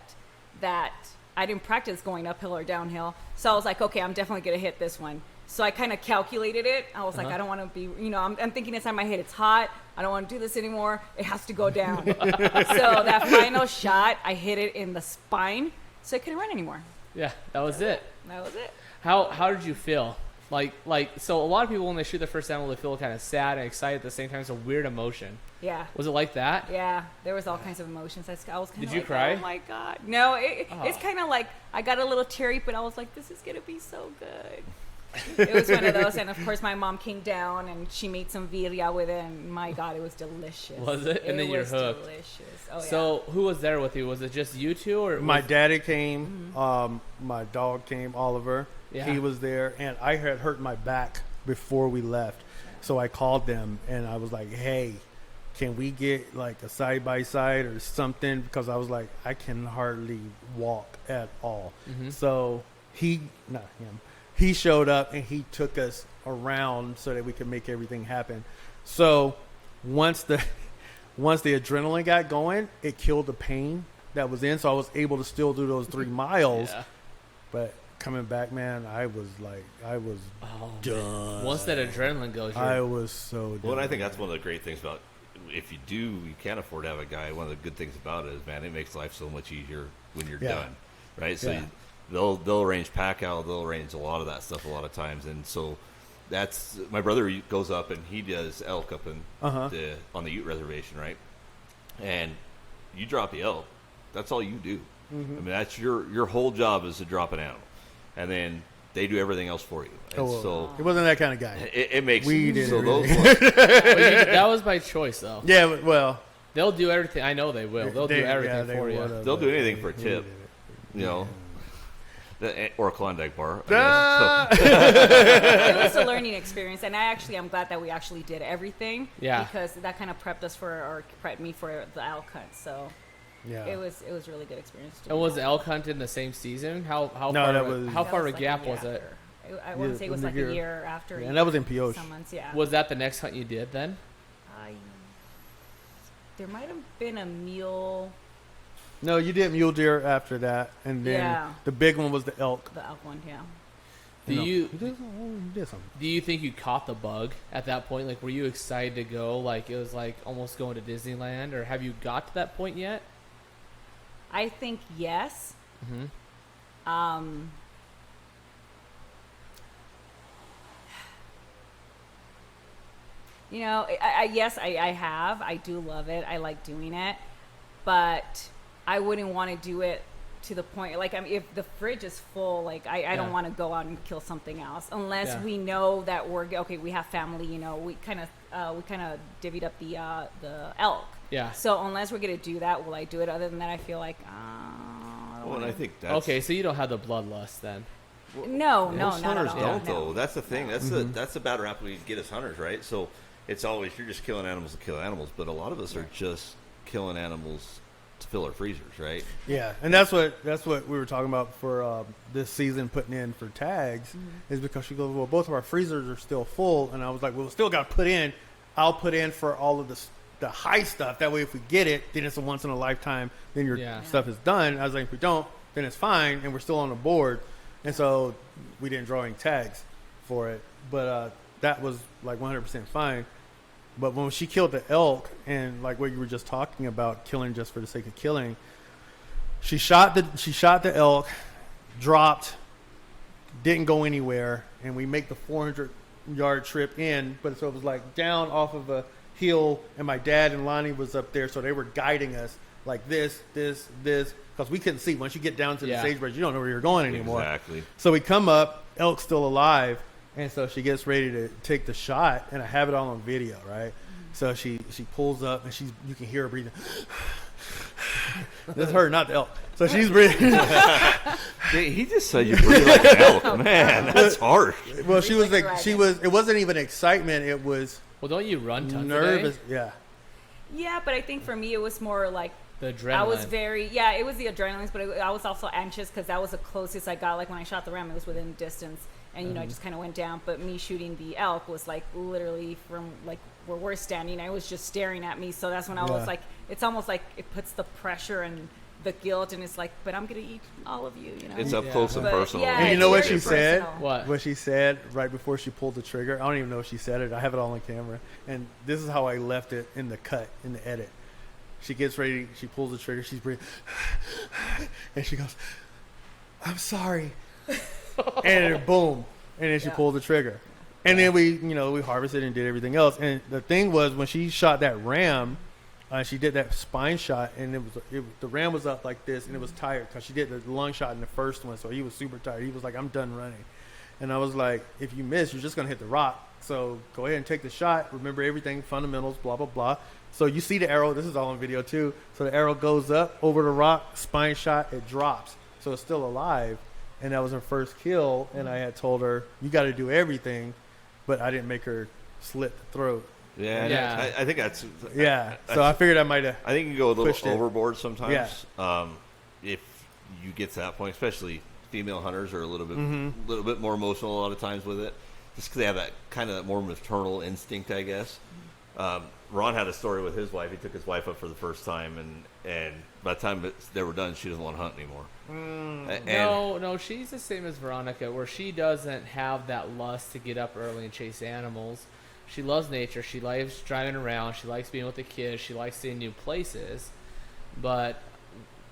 that I didn't practice going uphill or downhill. So I was like, okay, I'm definitely going to hit this one. So I kind of calculated it. I was like, I don't want to be, I'm thinking inside my head, it's hot. I don't want to do this anymore. It has to go down. So that final shot, I hit it in the spine. So I couldn't run anymore. Yeah, that was it. That was it. How did you feel? So a lot of people when they shoot their first animal, they feel kind of sad and excited at the same time. It's a weird emotion. Yeah. Was it like that? Yeah, there was all kinds of emotions. I was kind of Did you cry? Oh my God. No, it's kind of like I got a little teary, but I was like, this is going to be so good. It was one of those. And of course, my mom came down and she made some birria with it. And my God, it was delicious. Was it? And then you're hooked. Delicious. Oh, yeah. So who was there with you? Was it just you two? Or my daddy came. My dog came, Oliver. Yeah. He was there. And I had hurt my back before we left. So I called them and I was like, hey, can we get like a side-by-side or something? Because I was like, I can hardly walk at all. So not him, he showed up and he took us around so that we could make everything happen. So once the adrenaline got going, it killed the pain that was in. So I was able to still do those 3 miles. Yeah. But coming back, man, I was done. Once that adrenaline goes, I was so done. Well, and I think that's one of the great things about, if you can't afford to have a guy, one of the good things about it is, man, it makes life so much easier when you're done, right? So they'll arrange pack out, they'll arrange a lot of that stuff a lot of times, and so that's, my brother goes up and he does elk up in on the Ute reservation, right? And you drop the elk, that's all you do. I mean, that's your whole job is to drop an animal, and then they do everything else for you. And so he wasn't that kind of guy. it makes We did so everything. those that was by choice, though. Yeah, well, They'll do everything. I know they will. They'll do everything for you. they'll do anything for a tip, you know, or a Klondike bar. It was a learning experience, and I'm glad that we actually did everything. Yeah. Because that kind of prepped me for the elk hunt. So yeah, it was a really good experience. And was the elk hunt in the same season? How far? How That far was a like gap year was it? after. I want to say it was like a year after. and that was in Pioche. Some months, yeah. Was that the next hunt you did then? There might have been a mule. No, you did mule deer after that, and then the big one was the elk. The elk one, yeah. You did something. Do you think you caught the bug at that point? Like, were you excited to go? Like, it was like almost going to Disneyland, or have you got to that point yet? I think yes. You know, yes, I have. I do love it. I like doing it. But I wouldn't want to do it to the point, like, I mean, if the fridge is full, like, I don't want to go out and kill something else unless we know that we have family, you know, we kind of divvied up the elk. Yeah. So unless we're going to do that, will I do it? Other than that, I feel like, and I think that's... Okay, so you don't have the bloodlust then. No, Most not hunters at all. don't, No. though. That's the thing. That's the bad rap we get as hunters, right? So it's always, you're just killing animals to kill animals, but a lot of us are just killing animals to fill our freezers, right? Yeah, and that's what we were talking about for this season, putting in for tags, is because she goes, well, both of our freezers are still full, and I was like, well, we still got to put in. I'll put in for all of the high stuff. That way, if we get it, then it's a once in a lifetime. Then your stuff is done. I was like, if we don't, then it's fine, and we're still on the board. And so we didn't draw any tags for it, but that was like 100% fine. But when she killed the elk, and like what you were just talking about, killing just for the sake of killing, she shot the elk, dropped, didn't go anywhere, and we make the 400-yard trip in. But so it was like down off of a hill, and my dad and Lonnie was up there, so they were guiding us like this, because we couldn't see. Once you get down to the sagebrush, you don't know where you're going anymore. Exactly. So we come up, elk's still alive. And so she gets ready to take the shot, and I have it all on video, right? So she pulls up, and you can hear her breathing. That's her, not the elk. So she's breathing. He just said you breathe like an elk. Man, that's harsh. Well, she was like, it wasn't even excitement. It was Well, don't you run tons nervous. a day? Yeah. Yeah, but I think for me, it was more like, The adrenaline. I was it was the adrenaline, but I was also anxious because that was the closest I got. Like when I shot the ram, it was within distance. And, you know, I just kind of went down. But me shooting the elk was, like, literally from, like, where we're standing. I was just staring at me. So that's when I was, like, it's almost like it puts the pressure and the guilt. And it's like, but I'm going to eat all of you, you know. It's up close and But, personal. yeah, And you it's know what very she said? personal. What she said right before she pulled the trigger? I don't even know if she said it. I have it all on camera. And this is how I left it in the cut, in the edit. She gets ready. She pulls the trigger. She's breathing. And she goes, I'm sorry. And then, boom. And then she pulled the trigger. And then we harvested and did everything else. And the thing was, when she shot that ram, she did that spine shot, and the ram was up like this, and it was tired because she did the lung shot in the first one, so he was super tired. He was like, I'm done running. And I was like, if you miss, you're just going to hit the rock. So go ahead and take the shot. Remember everything, fundamentals, blah, blah, blah. So you see the arrow. This is all on video, too. So the arrow goes up over the rock, spine shot, it drops. So it's still alive. And that was her first kill, and I had told her, you got to do everything, but I didn't make her slit the throat. Yeah. I think that's... Yeah, so I figured I might have... I think you go a little overboard sometimes. Yeah. If you get to that point, especially female hunters are a little bit more emotional a lot of times with it, just because they have that kind of more maternal instinct, I guess. Ron had a story with his wife. He took his wife up for the first time, and by the time they were done, she doesn't want to hunt anymore. No, she's the same as Veronica, where she doesn't have that lust to get up early and chase animals. She loves nature. She likes driving around. She likes being with the kids. She likes seeing new places. But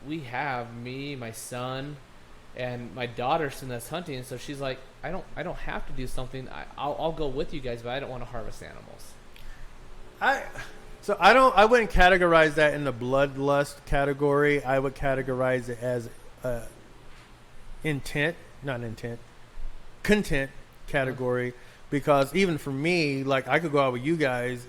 we have me, my son, and my daughter soon that's hunting. So she's like, I don't have to do something. I'll go with you guys, but I don't want to harvest animals. I wouldn't categorize that in the bloodlust category. I would categorize it as content category, because even for me, like, I could go out with you guys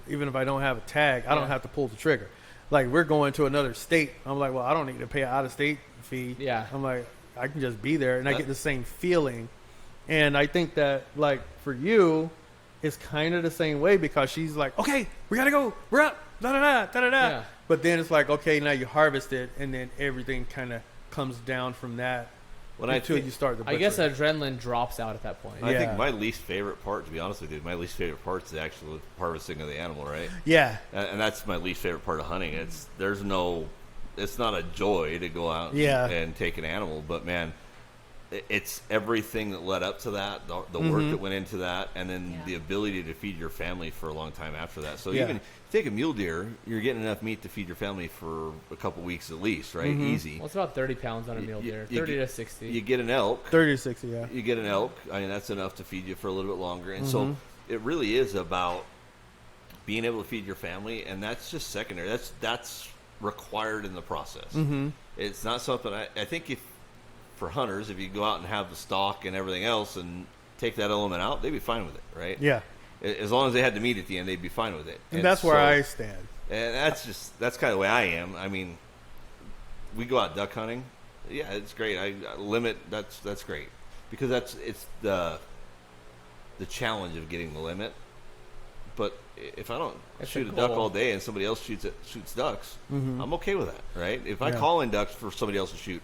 even if I don't have a tag. I don't have to pull the trigger. Like, we're going to another state. I'm like, well, I don't need to pay an out-of-state fee. Yeah. I'm like, I can just be there, and I get the same feeling. And I think that, like, for you, it's kind of the same way, because she's like, okay, we got to go. We're up. Da-da-da, da-da-da. Yeah. But then it's like, okay, now you harvest it, and then everything kind of comes down from that until you start the butcher. I guess adrenaline drops out at that point. I think my least favorite part, to be honest with you, my least favorite part is the actual harvesting of the animal, right? Yeah. And that's my least favorite part of hunting. It's not a joy to go out and take an animal, but man, it's everything that led up to that, the work that went into that, and then the ability to feed your family for a long time after that. So even if you take a mule deer, you're getting enough meat to feed your family for a couple weeks at least, right? Easy. Well, it's about 30 pounds on a mule deer, 30 to 60. You get an elk. 30 to 60, yeah. You get an elk. I mean, that's enough to feed you for a little bit longer. And so it really is about being able to feed your family, and that's just secondary. That's required in the process. Mm-hmm. It's not something I think for hunters, if you go out and have the stock and everything else and take that element out, they'd be fine with it, right? Yeah. As long as they had the meat at the end, they'd be fine with it. And that's where I stand. And that's kind of the way I am. I mean, we go out duck hunting. Yeah, it's great. I limit. That's great because it's the challenge of getting the limit. But if I don't shoot a duck all day and somebody else shoots ducks, Mm-hmm. I'm okay with that, right? If I Yeah. call in ducks for somebody else to shoot,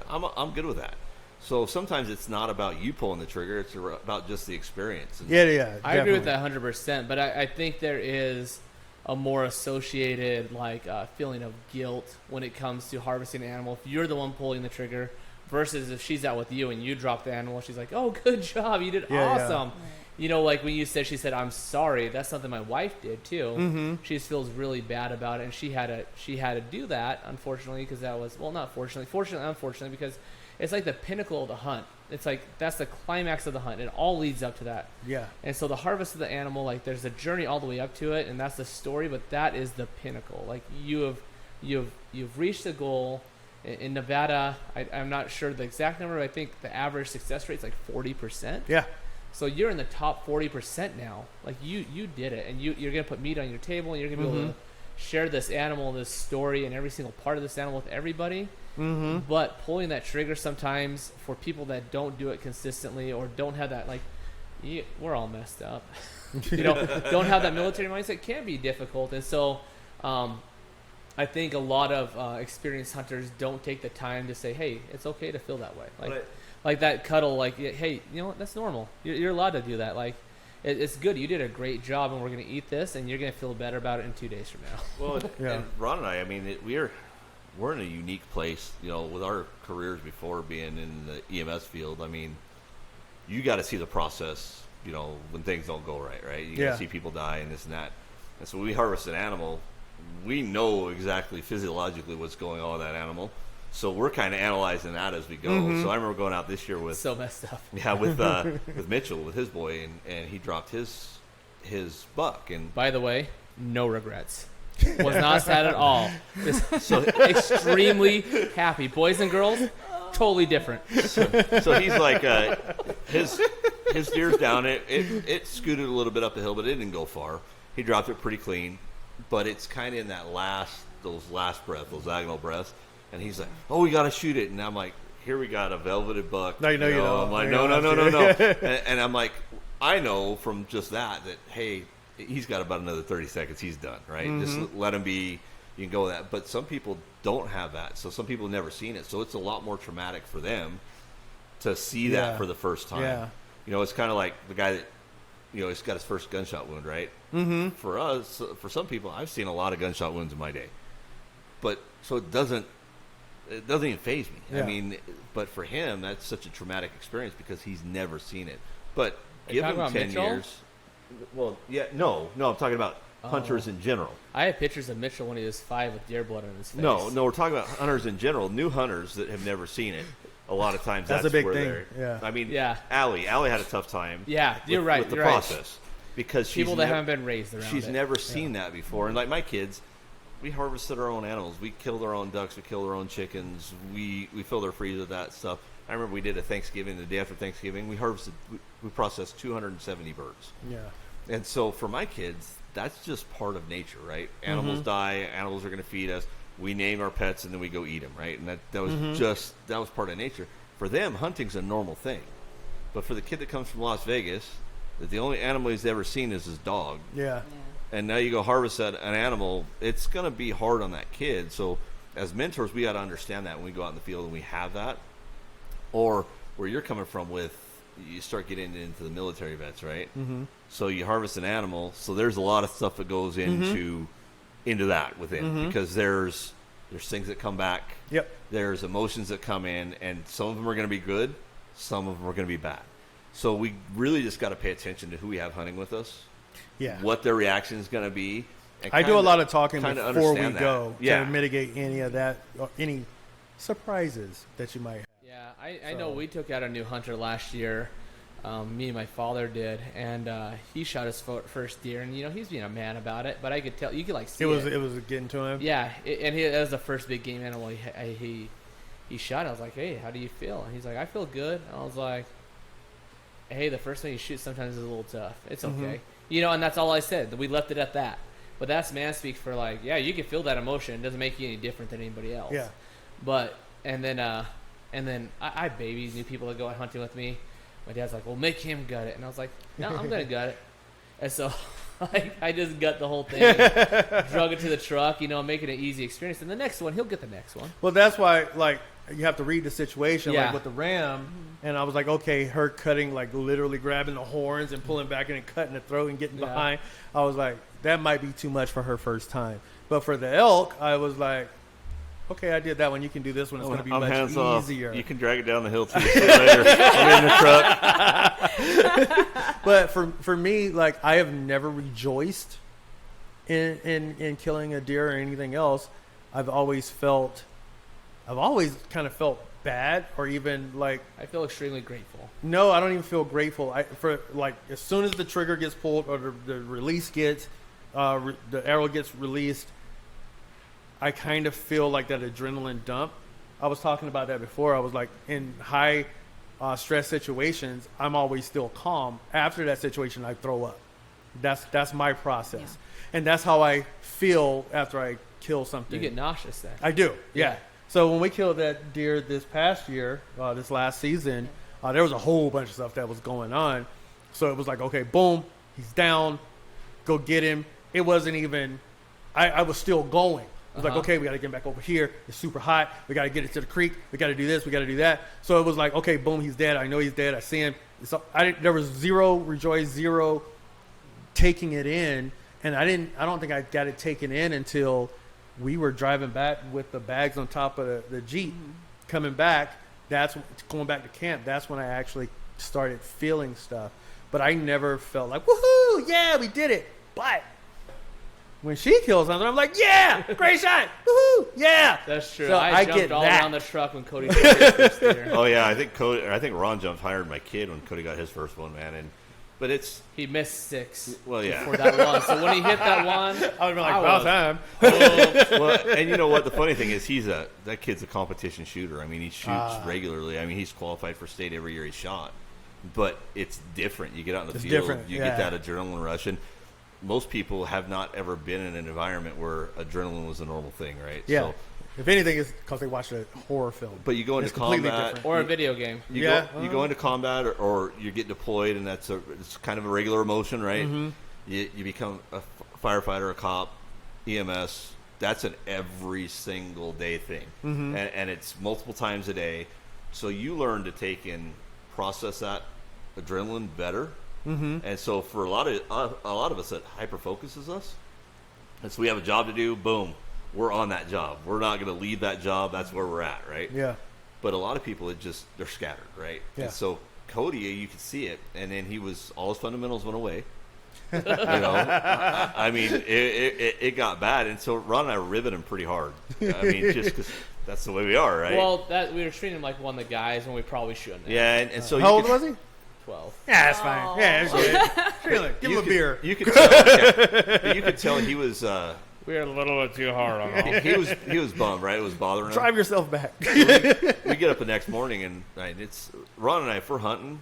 I'm good with that. So sometimes it's not about you pulling the trigger; it's about just the experience. And Yeah. I agree with that 100%, but I think there is a more associated feeling of guilt when it comes to harvesting an animal. If you're the one pulling the trigger versus if she's out with you and you drop the animal, she's like, "Oh, good job, you did Yeah, awesome." You know, like when you said, she said, "I'm sorry." That's something my wife did too. Mm-hmm. She just feels really bad about it, and she had to do that, unfortunately, because that was not fortunately, unfortunately, because it's like the pinnacle of the hunt. It's like that's the climax of the hunt. It all leads up to that. Yeah. And so the harvest of the animal, like there's a journey all the way up to it, and that's the story. But that is the pinnacle. Like you've reached the goal. In Nevada, I'm not sure the exact number, but I think the average success rate is like 40%. Yeah. So you're in the top 40% now. Like you did it, and you're gonna put meat on your table, and you're gonna be able to share this animal, this story, and every single part of this animal with everybody. Mm-hmm. But pulling that trigger sometimes for people that don't do it consistently or don't have that we're all messed up. Don't have that military mindset can be difficult, and so I think a lot of experienced hunters don't take the time to say, "Hey, it's okay to feel that way." Like that cuddle, hey, you know what? That's normal. You're allowed to do that. Like, it's good. You did a great job, and we're going to eat this, and you're going to feel better about it in 2 days from now. Well, Yeah. and Ron and I mean, we're in a unique place, with our careers before being in the EMS field. I mean, you got to see the process, when things don't go right? You got to see people die and this and that. And so when we harvest an animal, we know exactly physiologically what's going on with that animal. So we're kind of analyzing that as we go. Mm-hmm. So I remember going out this year with So messed up. Yeah, with Mitchell, with his boy, and he dropped his buck. And By the way, no regrets. Was not sad at all. Just extremely happy. Boys and girls, totally different. So he's like, his deer's down. It scooted a little bit up the hill, but it didn't go far. He dropped it pretty clean, but it's kind of in those last breaths, those agonal breaths. And he's like, "Oh, we got to shoot it." And I'm like, "Here we got a velveted buck." No, you don't. I'm like, No, no. And I'm like, I know from just that, hey, he's got about another 30 seconds. He's done, right? Mm-hmm. Just let him be. You can go with that. But some people don't have that. So some people have never seen it. So it's a lot more traumatic for them to see that for the first time. Yeah. It's kind of like the guy that, he's got his first gunshot wound, right? Mm-hmm. For us, for some people, I've seen a lot of gunshot wounds in my day. But so it doesn't even faze me. Yeah. I mean, but for him, that's such a traumatic experience because he's never seen it. But Are you give him talking 10 about Mitchell? years. Well, yeah, no, I'm talking about hunters in general. I have pictures of Mitchell when he was 5 with deer blood on his face. No, we're talking about hunters in general, new hunters that have never seen it. A lot of times That's that's a big where thing, they're. yeah. I mean, Yeah. Allie had a tough time. Yeah, you're right. With the you're right. process because People she's that never, haven't been raised around she's it. never seen that before. And like my kids, we harvested our own animals. We killed our own ducks. We killed our own chickens. We filled our freezer with that stuff. I remember we did a Thanksgiving. The day after Thanksgiving, we processed 270 birds. Yeah. And so for my kids, that's just part of nature, right? Animals die. Animals are going to feed us. We name our pets and then we go eat them, right? And that was that was part of nature. For them, hunting's a normal thing. But for the kid that comes from Las Vegas, that the only animal he's ever seen is his dog. Yeah. And now you go harvest an animal, it's going to be hard on that kid. So as mentors, we got to understand that when we go out in the field and we have that. Or where you're coming from with, you start getting into the military vets, right? Mm-hmm. So you harvest an animal. So there's a lot of stuff that goes into that with him because there's things that come back. Yep. There's emotions that come in, and some of them are going to be good. Some of them are going to be bad. So we really just got to pay attention to who we have hunting with us. Yeah. What their reaction is going to be. And I do a lot of talking kinda before we understand that. go Yeah. to mitigate any of that, or any surprises that you might have. Yeah, I know we took out a new hunter last year. Me and my father did, and he shot his first deer, and he's being a man about it. But I could tell, you could like see it. It was getting to him. Yeah, that was the first big game animal he shot. I was like, hey, how do you feel? And he's like, I feel good. And I was like, hey, the first one you shoot sometimes is a little tough. It's okay, and that's all I said. We left it at that. But that's man speak for like, yeah, you can feel that emotion. It doesn't make you any different than anybody else. Yeah. But and then I babies, new people that go out hunting with me. My dad's like, well, make him gut it. And I was like, no, I'm going to gut it. And so I just gut the whole thing, drug it to the truck, making it an easy experience. And the next one, he'll get the next one. Well, that's why, like, you have to read the situation, Yeah. like with the ram. And I was like, okay, her cutting, like literally grabbing the horns and pulling back and then cutting the throat and getting Yeah. behind. I was like, that might be too much for her first time. But for the elk, I was like, okay, I did that one. You can do this one. It's going to be I'm much hands easier. off. You can drag it down the hill too. Later. I'm in the truck. But for me, like, I have never rejoiced in killing a deer or anything else. I've always kind of felt bad, or even like, I feel extremely grateful. no, I don't even feel grateful. For like, as soon as the trigger gets pulled or the release gets, the arrow gets released, I kind of feel like that adrenaline dump. I was talking about that before. I was like, in high stress situations, I'm always still calm. After that situation, I throw up. That's my process. Yeah. And that's how I feel after I kill something. You get nauseous then. I do, yeah. Yeah. So when we killed that deer this past year, this last season, there was a whole bunch of stuff that was going on. So it was like, okay, boom, he's down, go get him. It wasn't even, I was still going. I was like, okay, we got to get back over here. It's super hot. We got to get it to the creek. We got to do this. We got to do that. So it was like, okay, boom, he's dead. I know he's dead. I see him. There was zero rejoice, zero taking it in. And I don't think I got it taken in until we were driving back with the bags on top of the Jeep. Coming back, going back to camp. That's when I actually started feeling stuff. But I never felt like, woohoo, yeah, we did it. But when she kills something, I'm like, yeah, great shot, woohoo, yeah. That's true. So I get jumped all that. around the truck when Cody shot his first deer. Oh yeah, I think Ron jumped higher than my kid when Cody got his first one, man. But it's He missed 6 well, yeah. for that one. So when he hit that one, I was like, I about was- time. well, and you know what? The funny thing is, that kid's a competition shooter. I mean, he shoots regularly. I mean, he's qualified for state every year he shot. But it's different. You get out in the It's field, different, you yeah. get that adrenaline rush, and most people have not ever been in an environment where adrenaline was a normal thing, right? Yeah. So, If anything, it's because they watched a horror film. but you go into It's completely combat, different. or a video game. you Yeah. go, you go into combat, or you get deployed, and it's kind of a regular emotion, right? Mm-hmm. You become a firefighter, a cop, EMS. That's an every single day thing, Mm-hmm. and it's multiple times a day. So you learn to take and process that adrenaline better. Mm-hmm. And so for a lot of us, that hyper focuses us. And so we have a job to do. Boom, we're on that job. We're not going to leave that job. That's where we're at, right? Yeah. But a lot of people, they're scattered, right? Yeah. And so Cody, you could see it, and then all his fundamentals went away. I mean, it got bad, and so Ron and I ribbed him pretty hard. I mean, just because that's the way we are, right? Well, we were treating him like one of the guys when we probably shouldn't have. yeah, and so How you old could, was he? 12. Yeah, that's fine. Yeah, that's good. Really, give him a beer. You could tell. You could tell he was. We were a little bit too hard on him. He was bummed, right? It was bothering him. Drive yourself back. We get up the next morning, and it's Ron and I. If we're hunting,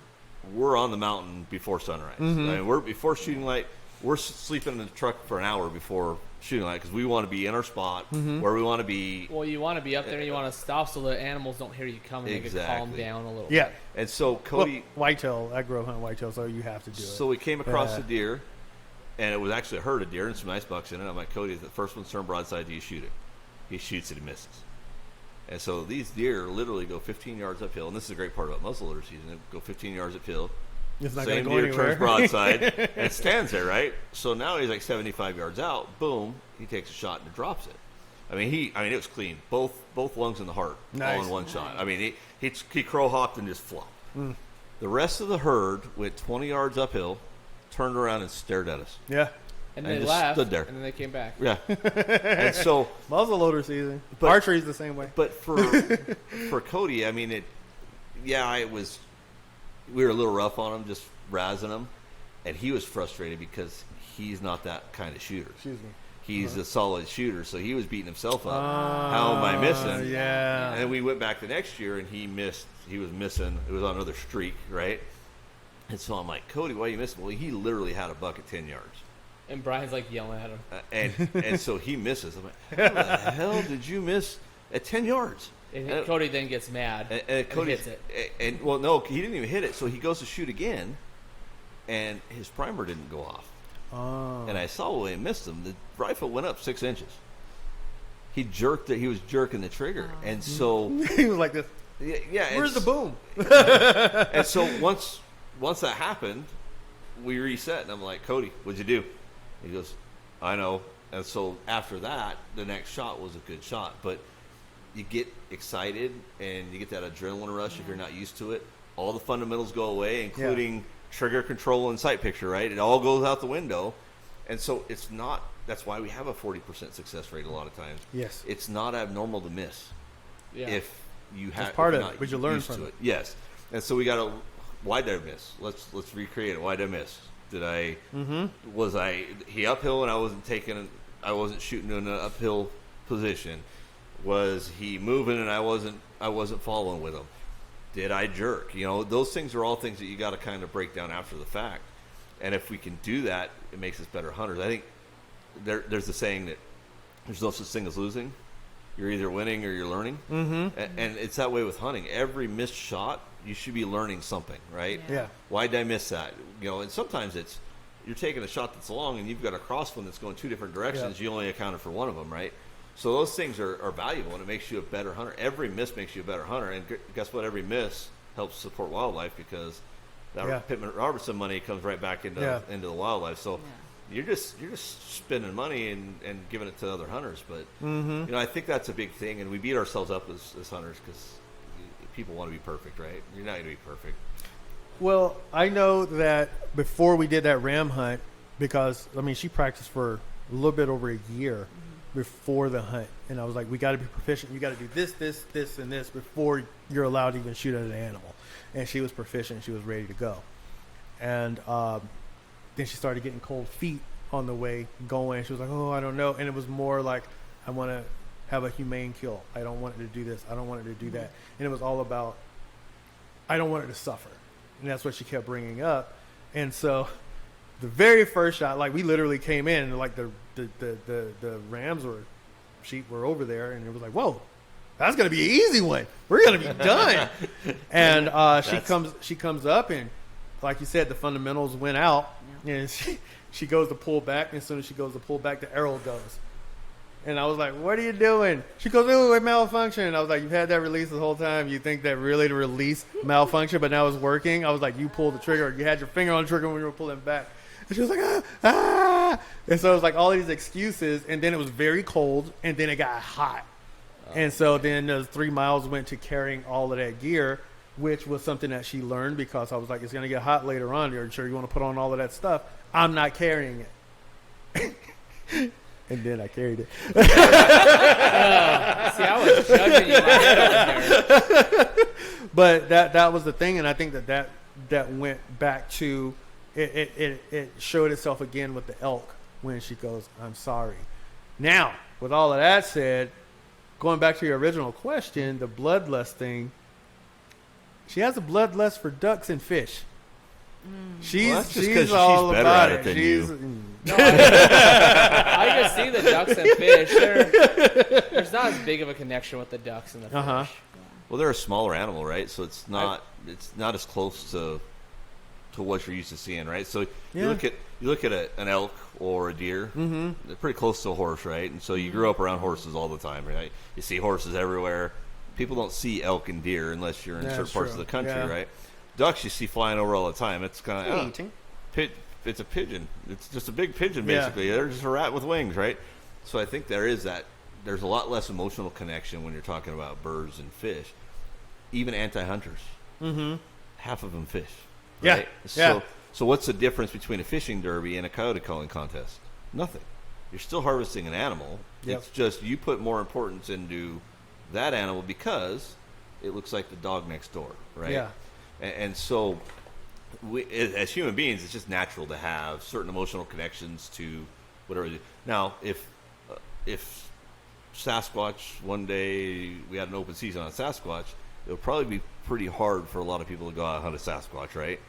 we're on the mountain before sunrise. Mm-hmm. I mean, we're before shooting light. We're sleeping in the truck for an hour before shooting light because we want to be in our spot Mm-hmm. where we want to be. Well, you want to be up there and you want to stop so the animals don't hear you coming. They can calm Exactly. down a little Yeah. bit. And so Well, Cody, whitetail. I grew up hunting whitetail, so you have to do it. so we came across Yeah. the deer, and it was actually a herd of deer and some nice bucks in it. I'm like, Cody, the first one's turned broadside. Do you shoot it? He shoots it and misses. And so these deer literally go 15 yards uphill, and this is the great part about muzzleloader season. They go 15 yards uphill. It's not Same going to deer go turns anywhere. broadside and stands there, right? So now he's like 75 yards out. Boom, he takes a shot and drops it. I mean, it was clean. Both lungs and the heart all Nice. in one shot. I mean, he crow hopped and just flopped. The rest of the herd went 20 yards uphill, turned around and stared at us. Yeah. And I they just left, stood there. and then they came back. Yeah, and so, Muzzleloader season. But- Archery's the same way. but for Cody, I mean, it was. we were a little rough on him, just razzing him, and he was frustrated because he's not that kind of shooter. Excuse me. He's a solid shooter, so he was beating himself up. How am I missing? Yeah. And then we went back the next year, and he missed. He was missing. It was on another streak, right? And so I'm like, Cody, why are you missing? Well, he literally had a buck at 10 yards. And Brian's like yelling at him. And so he misses. I'm like, how the hell did you miss at 10 yards? And Cody then gets mad And Cody hits it. And well, no, he didn't even hit it. So he goes to shoot again, and his primer didn't go off. Oh. And I saw when he missed him. The rifle went up 6 inches. He jerked it. He was jerking the trigger, and so He was like this. yeah. Where's the boom? And so once that happened, we reset, and I'm like, Cody, what'd you do? He goes, I know. And so after that, the next shot was a good shot. But you get excited, and you get that adrenaline rush if you're not used to it. All the fundamentals go away, including trigger control and sight picture, right? It all goes out the window. And so it's not – that's why we have a 40% success rate a lot of times. Yes. It's not abnormal to miss if you have – It's part of it, but you learn from it. Yes. And so we got to – why did I miss? Let's recreate it. Why did I miss? Did I was I he uphill and I wasn't shooting in an uphill position? Was he moving and I wasn't following with him? Did I jerk? You know, those things are all things that you got to kind of break down after the fact. And if we can do that, it makes us better hunters. I think there's the saying that there's no such thing as losing. You're either winning or you're learning. Mm-hmm. And it's that way with hunting. Every missed shot, you should be learning something, right? Yeah. Why did I miss that? You know, and sometimes it's you're taking a shot that's long and you've got a cross one that's going 2 different directions. You only accounted for one of them, right? So those things are valuable, and it makes you a better hunter. Every miss makes you a better hunter, and guess what? Every miss helps support wildlife because that Pittman Robertson money comes right back into the wildlife. So you're just spending money and giving it to other hunters. But you know, I think that's a big thing, and we beat ourselves up as hunters because people want to be perfect, right? You're not going to be perfect. Well, I know that before we did that ram hunt, because, I mean, she practiced for a little bit over a year before the hunt. And I was like, we got to be proficient. You got to do this, and this before you're allowed to even shoot at an animal. And she was proficient. She was ready to go. And then she started getting cold feet on the way going. She was like, oh, I don't know. And it was more like, I want to have a humane kill. I don't want it to do this. I don't want it to do that. And it was all about, I don't want it to suffer. And that's what she kept bringing up. And so the very first shot, like we literally came in and like the rams were over there, and it was like, whoa, that's going to be an easy one. We're going to be done. And she comes up, and like you said, the fundamentals went out, and she goes to pull back. And as soon as she goes to pull back, the arrow goes. And I was like, what are you doing? She goes, oh, it malfunctioned. And I was like, you've had that release the whole time. You think that really the release malfunctioned, but now it's working? I was like, you pulled the trigger. You had your finger on the trigger when you were pulling back. And she was like, ah. And so it was like all these excuses. And then it was very cold. And then it got hot. And so then those 3 miles went to carrying all of that gear, which was something that she learned because I was like, it's going to get hot later on. You're sure you want to put on all of that stuff? I'm not carrying it. And then I carried it. See, I was judging you my head over there. But that was the thing, and I think that went back to it showed itself again with the elk when she goes, I'm sorry. Now, with all of that said, going back to your original question, the bloodlust thing, she has a bloodlust for ducks and fish. She's all about it. I can see the ducks and fish. There's not as big of a connection with the ducks and the fish. Well, they're a smaller animal, right? So it's not as close to what you're used to seeing, right? So you look at an elk or a deer. Mm-hmm. They're pretty close to a horse, right? And so you grew up around horses all the time, right? You see horses everywhere. People don't see elk and deer unless you're in certain parts of the country, right? Ducks you see flying over all the time. It's kind of it's a pigeon. It's just a big pigeon, basically. They're just a rat with wings, right? So I think there's a lot less emotional connection when you're talking about birds and fish. Even anti-hunters, half of them fish. Right? So what's the difference between a fishing derby and a coyote calling contest? Nothing. You're still harvesting an animal. Yep. It's just you put more importance into that animal because it looks like the dog next door, right? Yeah. And so, as human beings, it's just natural to have certain emotional connections to whatever. Now, if Sasquatch, one day we had an open season on Sasquatch, it would probably be pretty hard for a lot of people to go out and hunt a Sasquatch, right?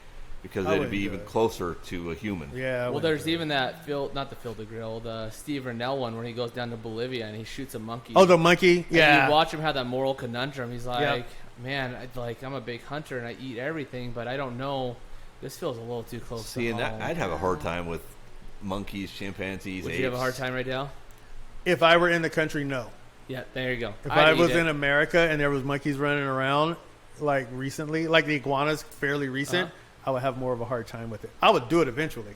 Because it'd be even closer to a human. Yeah. Well, there's even that not the Field of Grill, the Steve Rydell one where he goes down to Bolivia and he shoots a monkey. Oh, the monkey. Yeah. And you watch him have that moral conundrum. He's like, man, I'm a big hunter and I eat everything, but I don't know. This feels a little too close. See, and I'd have a hard time with monkeys, chimpanzees, Would apes. you have a hard time, Rydell? If I were in the country, no. Yeah, there you go. If I was in America and there was monkeys running around, like recently, like the iguanas, fairly recent, I would have more of a hard time with it. I would do it eventually.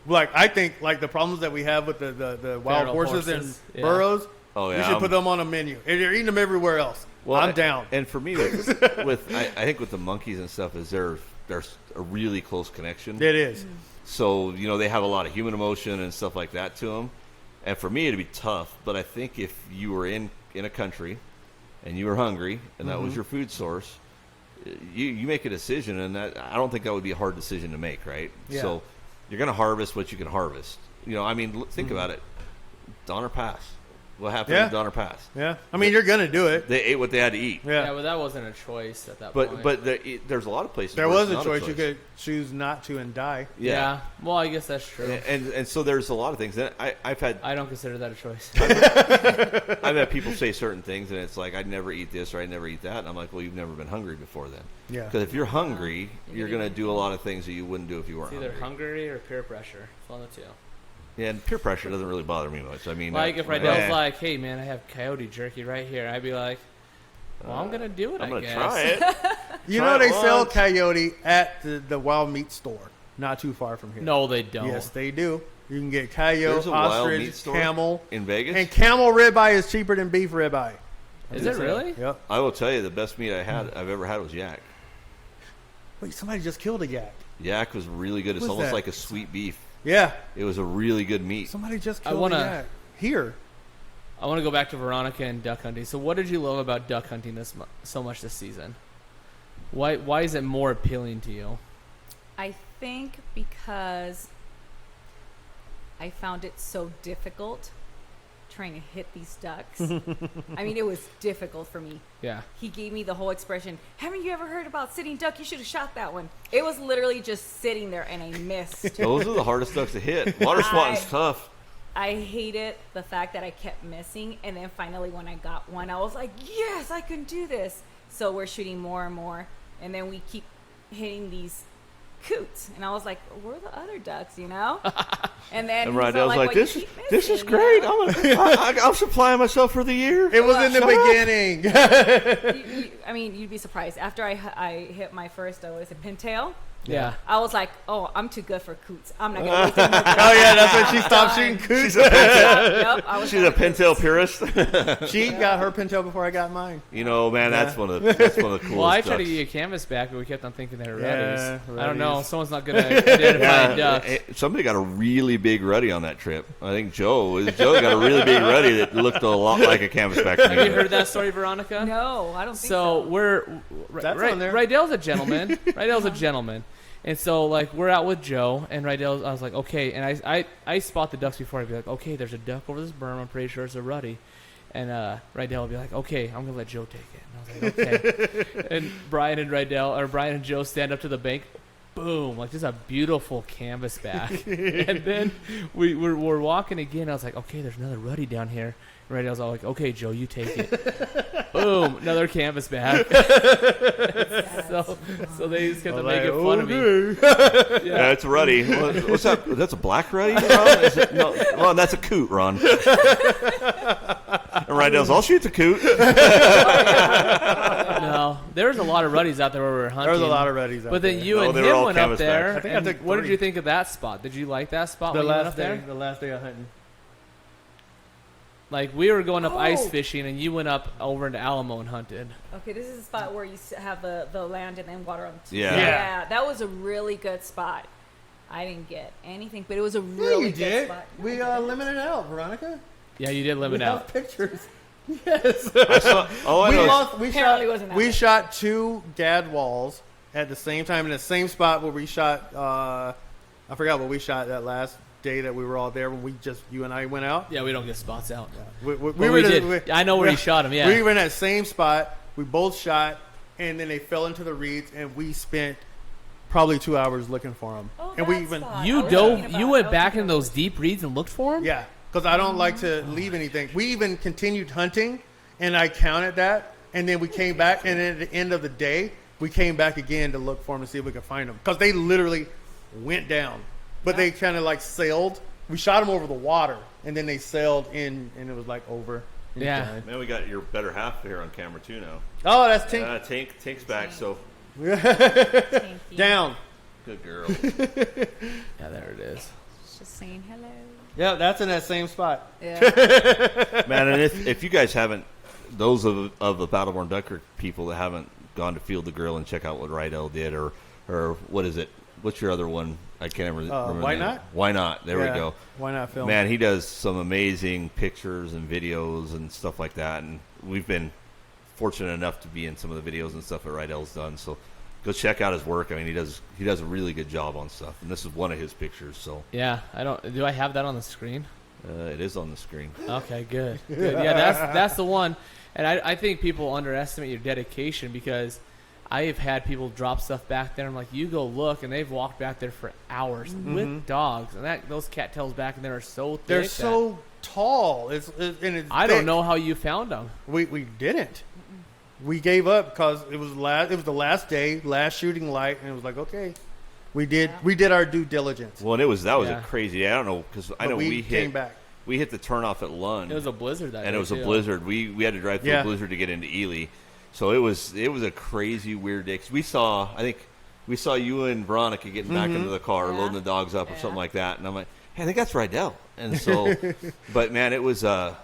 Like, I think, like, the problems that we have with the wild horses and burros, we should put them on a menu. And you're eating them everywhere else. Well, I'm down. And for me, I think with the monkeys and stuff, is there's a really close connection. It is. So, they have a lot of human emotion and stuff like that to them. And for me, it'd be tough. But I think if you were in a country and you were hungry and that was your food source, you make a decision, and I don't think that would be a hard decision to make, right? Yeah. So you're going to harvest what you can harvest. Think about it. Donner Pass. What happened in Donner Pass? Yeah. I mean, you're going to do it. They ate what they had to eat. Yeah, but that wasn't a choice at that point. But there's a lot of places there where was it's a not choice. You could choose not to and die. Yeah. Well, I guess that's true. And so there's a lot of things that I don't consider that a choice. I've had people say certain things, and it's like, I'd never eat this or I'd never eat that. And I'm like, well, you've never been hungry before then. Yeah. Because if you're hungry, you're going to do a lot of things that you wouldn't do if you weren't It's either hungry. hungry or peer pressure. It's one of the two. Yeah, and peer pressure doesn't really bother me much. I mean, like if Rydell's like, "Hey man, I have coyote jerky right here," I'd be like, "Well, I'm gonna do it. I'm I going to guess." try it. You know they sell coyote at the wild meat store, not too far from here. No, they don't. Yes, they do. You can get coyote, There's a wild meat ostrich, store camel in Vegas. and camel ribeye is cheaper than beef ribeye. Is it really? Yep. I will tell you, the best meat I've ever had was yak. Wait, somebody just killed a yak. Yak was really good. It's What's almost that? like a sweet beef. Yeah. It was a really good meat. Somebody just killed a yak. Here. I want to go back to Veronica and duck hunting. So, what did you love about duck hunting so much this season? Why is it more appealing to you? I think because I found it so difficult trying to hit these ducks. I mean, it was difficult for me. Yeah. He gave me the whole expression, haven't you ever heard about sitting duck? You should have shot that one. It was literally just sitting there and I missed. Those are the hardest ducks to hit. Water swatting's tough. I hated the fact that I kept missing. And then finally when I got one, I was like, yes, I can do this. So we're shooting more and more. And then we keep hitting these coots. And I was like, where are the other ducks, And then Rydell's like, this is great. I'll supply myself for the year. It was in the beginning. I mean, you'd be surprised. After I hit my first, was it pintail? Yeah. I was like, oh, I'm too good for coots. I'm not going to waste any more time. Oh, yeah, that's when she stopped shooting coots. She's a pintail purist. She got her pintail before I got mine. Man, that's one of the coolest Well, I tried to ducks. get you a canvas back, but we kept on thinking they were Yeah, reddies. I don't know. reddies. Someone's not good at identifying ducks. Somebody got a really big ruddy on that trip. I think Joe got a really big ruddy that looked a lot like a canvasback. Have you heard that story, Veronica? No, I don't think So so. That's on there. Rydell's a gentleman. Rydell's a gentleman. And so, like, we're out with Joe, and Rydell, I was like, okay. And I spot the ducks before. I'd be like, okay, there's a duck over this berm. I'm pretty sure it's a ruddy. And Rydell would be like, okay, I'm going to let Joe take it. And I was like, okay. And Brian and Joe stand up to the bank. Boom. Like, just a beautiful canvasback. And then we're walking again. I was like, okay, there's another ruddy down here. And Rydell's all like, okay, Joe, you take it. Boom. Another canvasback. So they just kept on making fun of me. Yeah, it's a ruddy. What's that? That's a black ruddy, Ron? No, Ron, that's a coot, Ron. And Rydell's, I'll shoot the coot. No, there was a lot of ruddies out there where we were hunting. There was a lot of reddies out But then there. you No, and they were him all went up canvasbacks. there. I think I And took what did 3. you think of that spot? Did you like that spot The when you went last up there? day. The last day of hunting. Like, we were going up ice Oh. fishing, and you went up over into Alamo and hunted. Okay, this is a spot where you have the land and then water on the Yeah. Yeah, that was a really good spot. I didn't get anything, but it was a really good spot. We limited it out, Veronica. Yeah, you did limit We out. have pictures. Yes. I saw, We Apparently wasn't that we bad. shot 2 gadwalls at the same time in the same spot where we shot. I forgot what we shot that last day that we were all there when you and I went out. Yeah, we don't get spots out. We did. I know where he shot him. Yeah, we were in that same spot. We both shot, and then they fell into the reeds, and we spent probably 2 hours looking for them. Oh, and we that even spot. You went back in those deep reeds and looked for him. yeah, because I don't like to leave anything. We even continued hunting, and I counted that, and then we came back, and then at the end of the day, we came back again to look for them to see if we could find them because they literally went down, but they kind of like sailed. We shot them over the water, and then they sailed in, and it was like over. Yeah. Man, we got your better half here on camera too now. Oh, that's Tink. Tank's back, so Down. good girl. Yeah, there it is. Just saying hello. Yeah, that's in that same spot. Yeah. Man, and if you guys haven't, those of the Battleborn Ducker people that haven't gone to Field the Grill and check out what Rydell did, or what is it? What's your other one? I can't remember. Why Not? Why Not? There we go. Why Not film? Man, he does some amazing pictures and videos and stuff like that, and we've been fortunate enough to be in some of the videos and stuff that Rydell's done. So go check out his work. I mean, he does a really good job on stuff, and this is one of his pictures. So Yeah, do I have that on the screen? it is on the screen. Okay, good. Yeah, that's the one. And I think people underestimate your dedication because I have had people drop stuff back there. I'm like, you go look, and they've walked back there for hours with dogs, and those cattails back in there are so thick. They're so tall. It's I don't know how you found them. We didn't. We gave up because it was the last day, last shooting light, and it was like, okay, we did our due diligence. Well, and that was a crazy day. I don't know because I know we came back. We hit the turnoff at Lund. It was a blizzard that day, and it was a blizzard. We had to drive through a blizzard to get into Ely. So it was a crazy, weird day. 'Cause we saw you and Veronica getting back into the car, loading the dogs up or something like that. And I'm like, hey, I think that's Rydell. And so, but man, it was a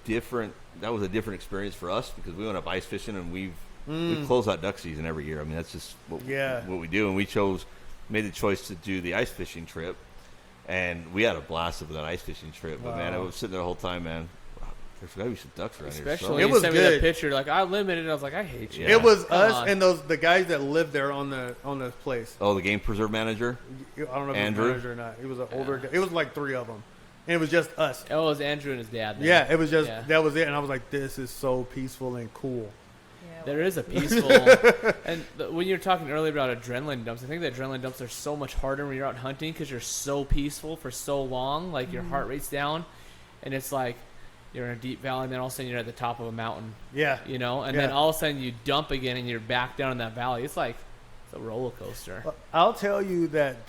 different experience for us because we went up ice fishing and we close out duck season every year. I mean, that's just what we do. And we made the choice to do the ice fishing trip. And we had a blast with that ice fishing trip. But man, I was sitting there the whole time, man. There's got to be some ducks around here. Especially when you sent me that picture, like I limited. I was like, I hate you. Yeah. It was us and the guys that lived there on the place. Oh, the game preserve manager. I don't know if Andrew? he was manager or not. He was an older guy. It was like 3 of them, and it was just us. Oh, it was Andrew and his dad. Then. Yeah, it was just that was it, and I was like, this is so peaceful and cool. Yeah, There is a peaceful, and when you're talking earlier about adrenaline dumps, I think the adrenaline dumps are so much harder when you're out hunting because you're so peaceful for so long. Like your heart rate's down, and it's like you're in a deep valley, and then all of a sudden you're at the top of a mountain. Yeah, you know, and then all of a sudden you dump again, and you're back down in that valley. It's like it's a roller coaster. I'll tell you that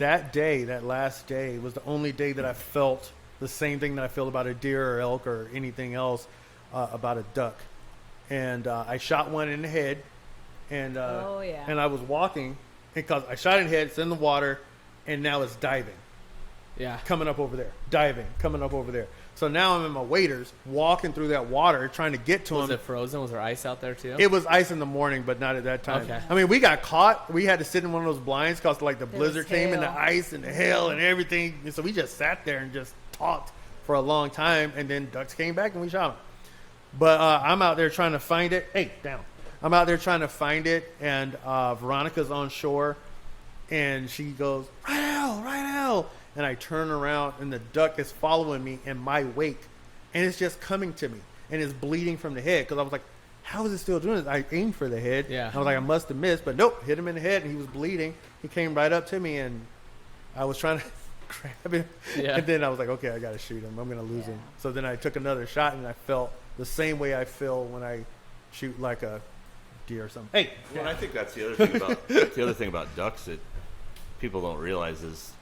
last day, was the only day that I felt the same thing that I feel about a deer or elk or anything else about a duck. And I shot one in the head, and and I was walking because I shot it in the head. It's in the water, and now it's diving. Yeah, coming up over there, diving, coming up over there. So now I'm in my waders, walking through that water, trying to get to him. Was it frozen? Was there ice out there too? It was ice in the morning, but not at that time. Okay. I mean, we got caught. We had to sit in one of those blinds because like the blizzard came and the ice and the hail and everything. And so we just sat there and just talked for a long time, and then ducks came back and we shot them. But I'm out there trying to find it. Hey, down. I'm out there trying to find it, and Veronica's on shore, and she goes, Rydell. And I turn around, and the duck is following me in my wake, and it's just coming to me, and it's bleeding from the head because I was like, how is it still doing this? I aimed for the head. Yeah. I was like, I must have missed, but nope, hit him in the head, and he was bleeding. He came right up to me, and I was trying to grab him, and then I was like, okay, I got to shoot him. I'm going to lose him. So then I took another shot, and I felt the same way I feel when I shoot like a deer or something. Hey, well, I think that's the other thing about ducks that people don't realize is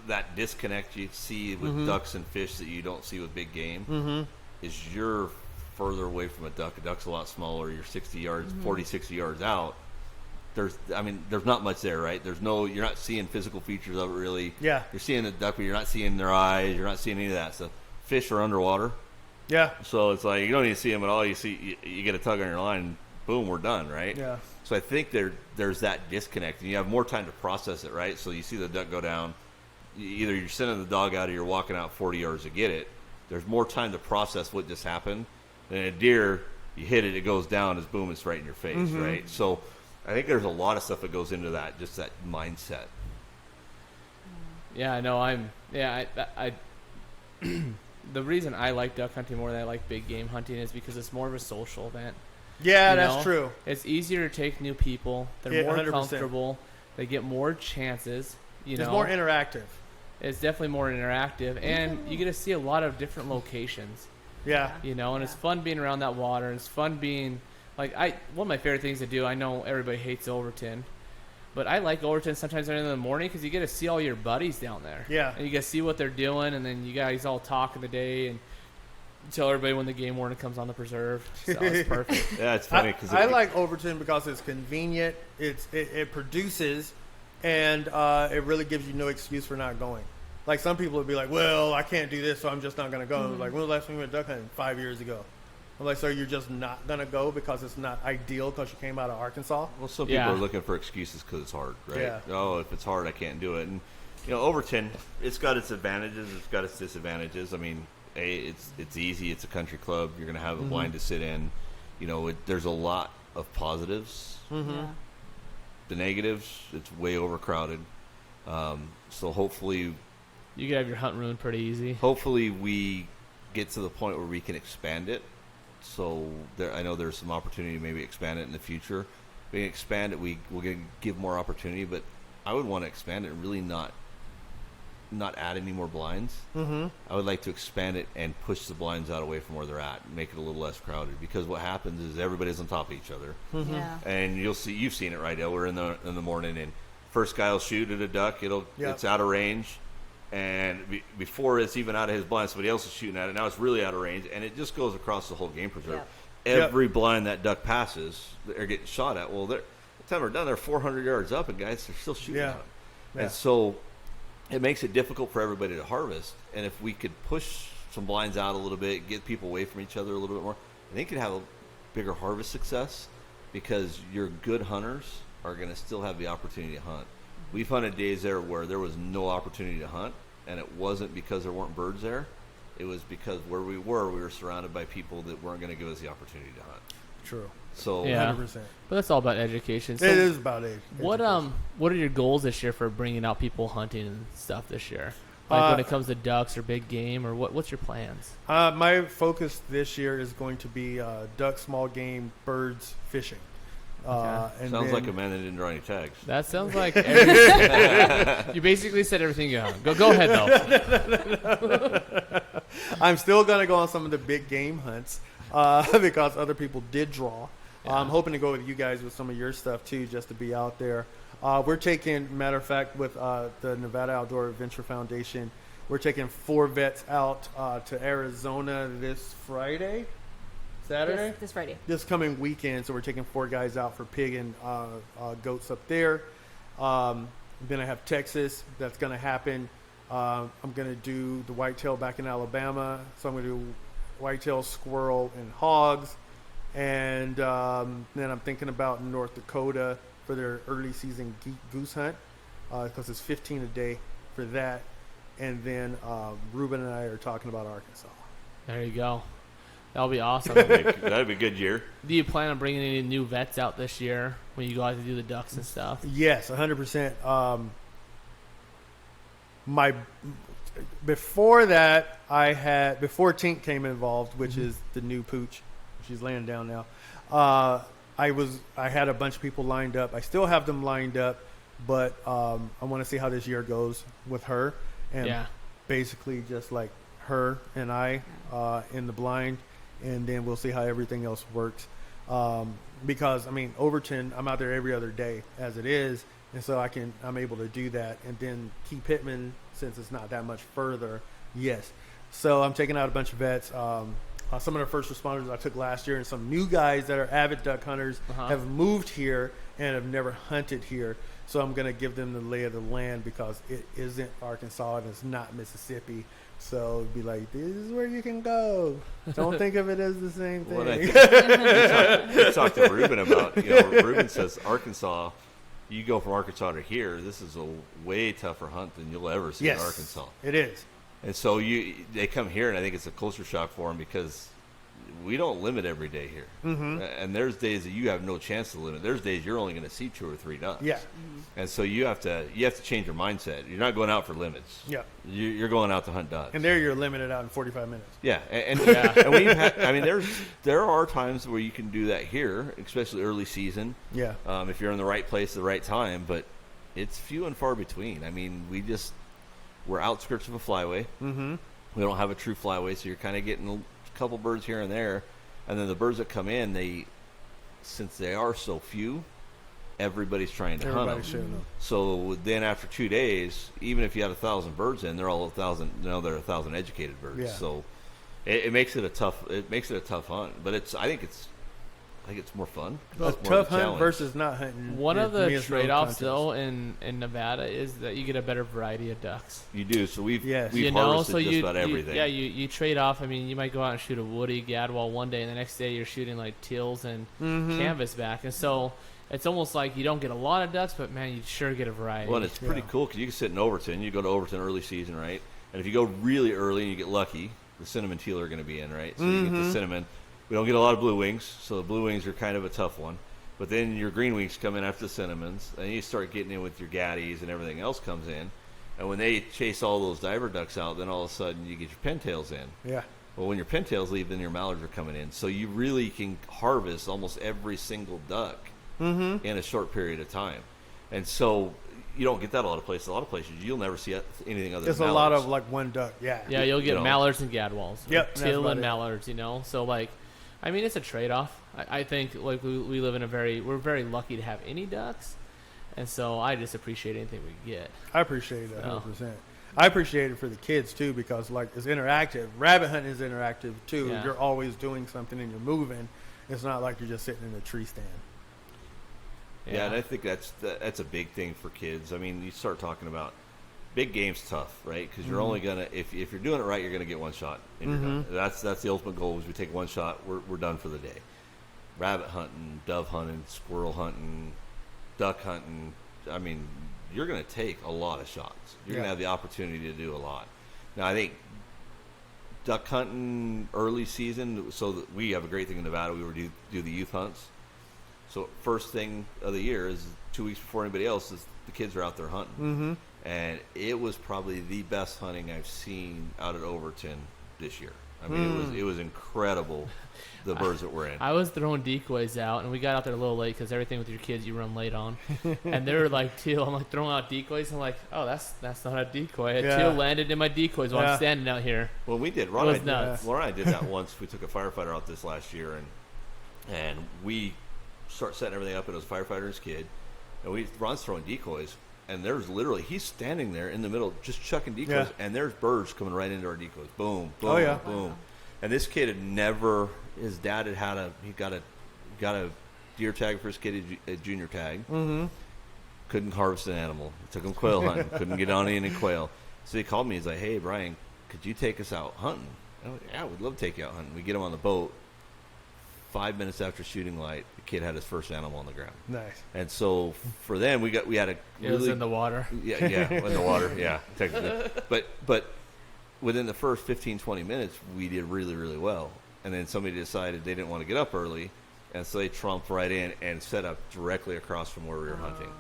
that disconnect you see with ducks and fish that you don't see with big game is you're further away from a duck. A duck's a lot smaller. You're 60 yards, 40, 60 yards out. There's not much there, right? You're not seeing physical features of it really. Yeah. You're seeing the duck, but you're not seeing their eyes. You're not seeing any of that stuff. Fish are underwater. Yeah. So it's like you don't even see them at all. You get a tug on your line, and boom, we're done, right? Yeah. So I think there's that disconnect, and you have more time to process it, right? So you see the duck go down. Either you're sending the dog out or you're walking out 40 yards to get it. There's more time to process what just happened. Than a deer, you hit it, it goes down, it's boom, it's right in your face, right? So I think there's a lot of stuff that goes into that, just that mindset. Yeah, no, I the reason I like duck hunting more than I like big game hunting is because it's more of a social event. Yeah, You that's know? true. It's easier to take new people. They're Yeah, more 100%. comfortable. They get more chances. It's more interactive. It's definitely more interactive, and you get to see a lot of different locations. Yeah. You know, and it's fun being around that water. And it's fun being like one of my favorite things to do. I know everybody hates Overton, but I like Overton sometimes in the morning because you get to see all your buddies down there. Yeah. And you get to see what they're doing, and then you guys all talk in the day and tell everybody when the game warden comes on the preserve. So it's perfect. Yeah, it's funny because I like Overton because it's convenient. It produces, and it really gives you no excuse for not going. Like some people would be like, "Well, I can't do this, so I'm just not going to go." Like, when was the last time you went duck hunting? 5 years ago. I'm like, so you're just not going to go because it's not ideal because you came out of Arkansas? Well, some people Yeah. are looking for excuses because it's hard, right? Yeah. Oh, if it's hard, I can't do it. And Overton, it's got its advantages, it's got its disadvantages. I mean, it's easy. It's a country club. You're going to have a blind to sit in. There's a lot of positives. Yeah. The negatives, it's way overcrowded. So hopefully You could have your hunt ruined pretty easy. we get to the point where we can expand it. So I know there's some opportunity to maybe expand it in the future. We can expand it. We're going to give more opportunity, but I would want to expand it and really not add any more blinds. Mm-hmm. I would like to expand it and push the blinds out away from where they're at and make it a little less crowded, because what happens is everybody's on top of each other. Yeah. And you've seen it, right, Dale? We're in the morning, and first guy will shoot at a duck. It's out of range. And before it's even out of his blind, somebody else is shooting at it. Now it's really out of range, and it just goes across the whole game preserve. Yep. Every blind that duck passes, they're getting shot at. Well, by the time they're done, they're 400 yards up, and guys are still shooting at them. Yeah. And so it makes it difficult for everybody to harvest. And if we could push some blinds out a little bit, get people away from each other a little bit more, I think you could have a bigger harvest success, because your good hunters are going to still have the opportunity to hunt. We've hunted days there where there was no opportunity to hunt, and it wasn't because there weren't birds there. It was because where we were surrounded by people that weren't going to give us the opportunity to hunt. True. So Yeah. 100%. But that's all about education. So It is about it. what are your goals this year for bringing out people hunting and stuff this year? Like when it comes to ducks or big game, or what's your plans? My focus this year is going to be duck, small game, birds, fishing. And sounds then- like a man that didn't draw any tags. That sounds like you basically said everything you own. Go ahead though. I'm still going to go on some of the big game hunts because other people did draw. Yeah. I'm hoping to go with you guys with some of your stuff too, just to be out there. We're taking, matter of fact, with the Nevada Outdoor Adventure Foundation, we're taking 4 vets out to Arizona this Friday, Saturday? This Friday. This coming weekend. So we're taking 4 guys out for pig and goats up there. Then I have Texas. That's going to happen. I'm going to do the whitetail back in Alabama. So I'm going to do whitetail, squirrel, and hogs. And then I'm thinking about North Dakota for their early season goose hunt, because it's 15 a day for that. And then Ruben and I are talking about Arkansas. There you go. That'll be awesome. That'd be a good year. Do you plan on bringing any new vets out this year when you go out to do the ducks and stuff? Yes, 100%. Before that, before Tink came involved, which is the new pooch. She's laying down now. I had a bunch of people lined up. I still have them lined up, but I want to see how this year goes with her, and basically just like her and I in the blind, and then we'll see how everything else works. Because I mean, Overton, I'm out there every other day as it is, and so I'm able to do that. And then Key Pittman, since it's not that much further, yes. So I'm taking out a bunch of vets. Some of the first responders I took last year, and some new guys that are avid duck hunters have moved here and have never hunted here. So I'm going to give them the lay of the land, because it isn't Arkansas and it's not Mississippi. So it'd be like, this is where you can go. Don't think of it as the same thing. Well, I talked to Ruben about, Ruben says Arkansas, you go from Arkansas to here, this is a way tougher hunt than you'll ever see in Arkansas. It is. And so they come here, and I think it's a culture shock for them, because we don't limit every day here. Mm-hmm. And there's days that you have no chance to limit. There's days you're only going to see 2 or 3 ducks. Yeah. And so you have to change your mindset. You're not going out for limits. Yeah. You're going out to hunt ducks. And there you're limited out in 45 minutes. Yeah, and we've had, I mean, there are times where you can do that here, especially early season. Yeah. If you're in the right place at the right time, but it's few and far between. I mean, we're outskirts of a flyway. Mm-hmm. We don't have a true flyway, so you're kind of getting a couple birds here and there, and then the birds that come in, since they are so few, everybody's trying to hunt them. So then after 2 days, even if you had 1,000 birds in, they're all 1,000. They're 1,000 educated birds. Yeah. So it makes it a tough. It makes it a tough hunt. But I think it's more fun. A tough hunt versus not hunting. One of the no trade-offs, contest. though, in Nevada is that you get a better variety of ducks. You do. So we've Yes. harvested just about everything. You trade off. I mean, you might go out and shoot a woody gadwall one day, and the next day you're shooting like teals and canvasback, and so it's almost like you don't get a lot of ducks, but man, you sure get a variety. Well, and it's pretty cool because you can sit in Overton. You go to Overton early season, right? And if you go really early and you get lucky, the cinnamon teal are going to be in, right? So you get the cinnamon. We don't get a lot of blue wings, so the blue wings are kind of a tough one. But then your green wings come in after the cinnamons, and you start getting in with your gaddies and everything else comes in. And when they chase all those diver ducks out, then all of a sudden you get your pintails in. Yeah. Well, when your pintails leave, then your mallards are coming in. So you really can harvest almost every single duck in a short period of time. And so you don't get that a lot of places. A lot of places you'll never see anything other There's than a mallards. lot of like one duck. Yeah. Yeah, you'll get know. mallards and gadwalls. Yep, Teal that's about and it. mallards, So, like, I mean, it's a trade-off. I think, like, we live in we're very lucky to have any ducks. And so I just appreciate anything we get. I appreciate it 100%. I appreciate it for the kids, too, because, like, it's interactive. Rabbit hunting is interactive, too. Yeah. You're always doing something and you're moving. It's not like you're just sitting in a tree stand. Yeah, and I think that's a big thing for kids. I mean, you start talking about big game's tough, right? Because you're only gonna if you're doing it right, you're gonna get one shot and you're done. That's the ultimate goal. Is we take one shot, we're done for the day. Rabbit hunting, dove hunting, squirrel hunting, duck hunting. I mean, you're gonna take a lot of shots. You're gonna have the opportunity to do a lot. Now, I think duck hunting early season. So that we have a great thing in Nevada. We do the youth hunts. So first thing of the year is 2 weeks before anybody else is the kids are out there hunting. And it was probably the best hunting I've seen out at Overton this year. I mean, it was incredible, the birds that were in. I was throwing decoys out, and we got out there a little late because everything with your kids you run late on. And they were like teal. I'm like throwing out decoys. I'm like, oh, that's not a decoy. A teal landed in my decoys while I'm standing out here. Well, we did. It was nuts. Laura and I did that once. We took a firefighter out this last year, and we start setting everything up, and it was a firefighter and his kid. And Ron's throwing decoys. And there's literally, he's standing there in the middle just chucking decoys, and there's birds coming right into our decoys. Boom, boom, boom. And this kid his dad he got a deer tag for his kid, a junior tag. Couldn't harvest an animal. It took him quail hunting. Couldn't get on any quail. So he called me. He's like, hey, Brian, could you take us out hunting? I'm like, yeah, we'd love to take you out hunting. We get him on the boat. 5 minutes after shooting light, the kid had his first animal on the ground. Nice. And so for them, we had a It was in the water. Yeah, in the water, yeah, technically. But within the first 15, 20 minutes, we did really, really well. And then somebody decided they didn't want to get up early, and so they trumped right in and set up directly across from where we were hunting.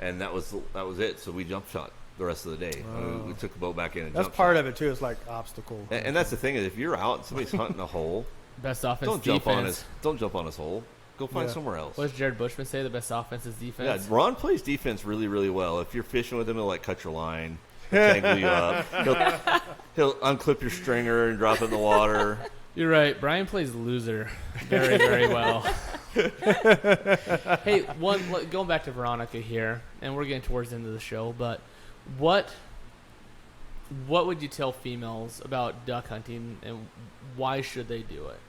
And that was it. So we jump shot the rest of the day. We took the boat back in and that's jump part shot. of it, too. It's like obstacle. And that's the thing is, if you're out and somebody's hunting a hole, Best offense, don't defense. jump on his hole. Go find somewhere else. What does Jared Bushman say? The best offense is defense. Yeah, Ron plays defense really, really well. If you're fishing with him, he'll like cut your line, he'll tangle you up. He'll unclip your stringer and drop it in the water. You're right. Brian plays loser very, very well. Hey, going back to Veronica here, and we're getting towards the end of the show, but what would you tell females about duck hunting, and why should they do it?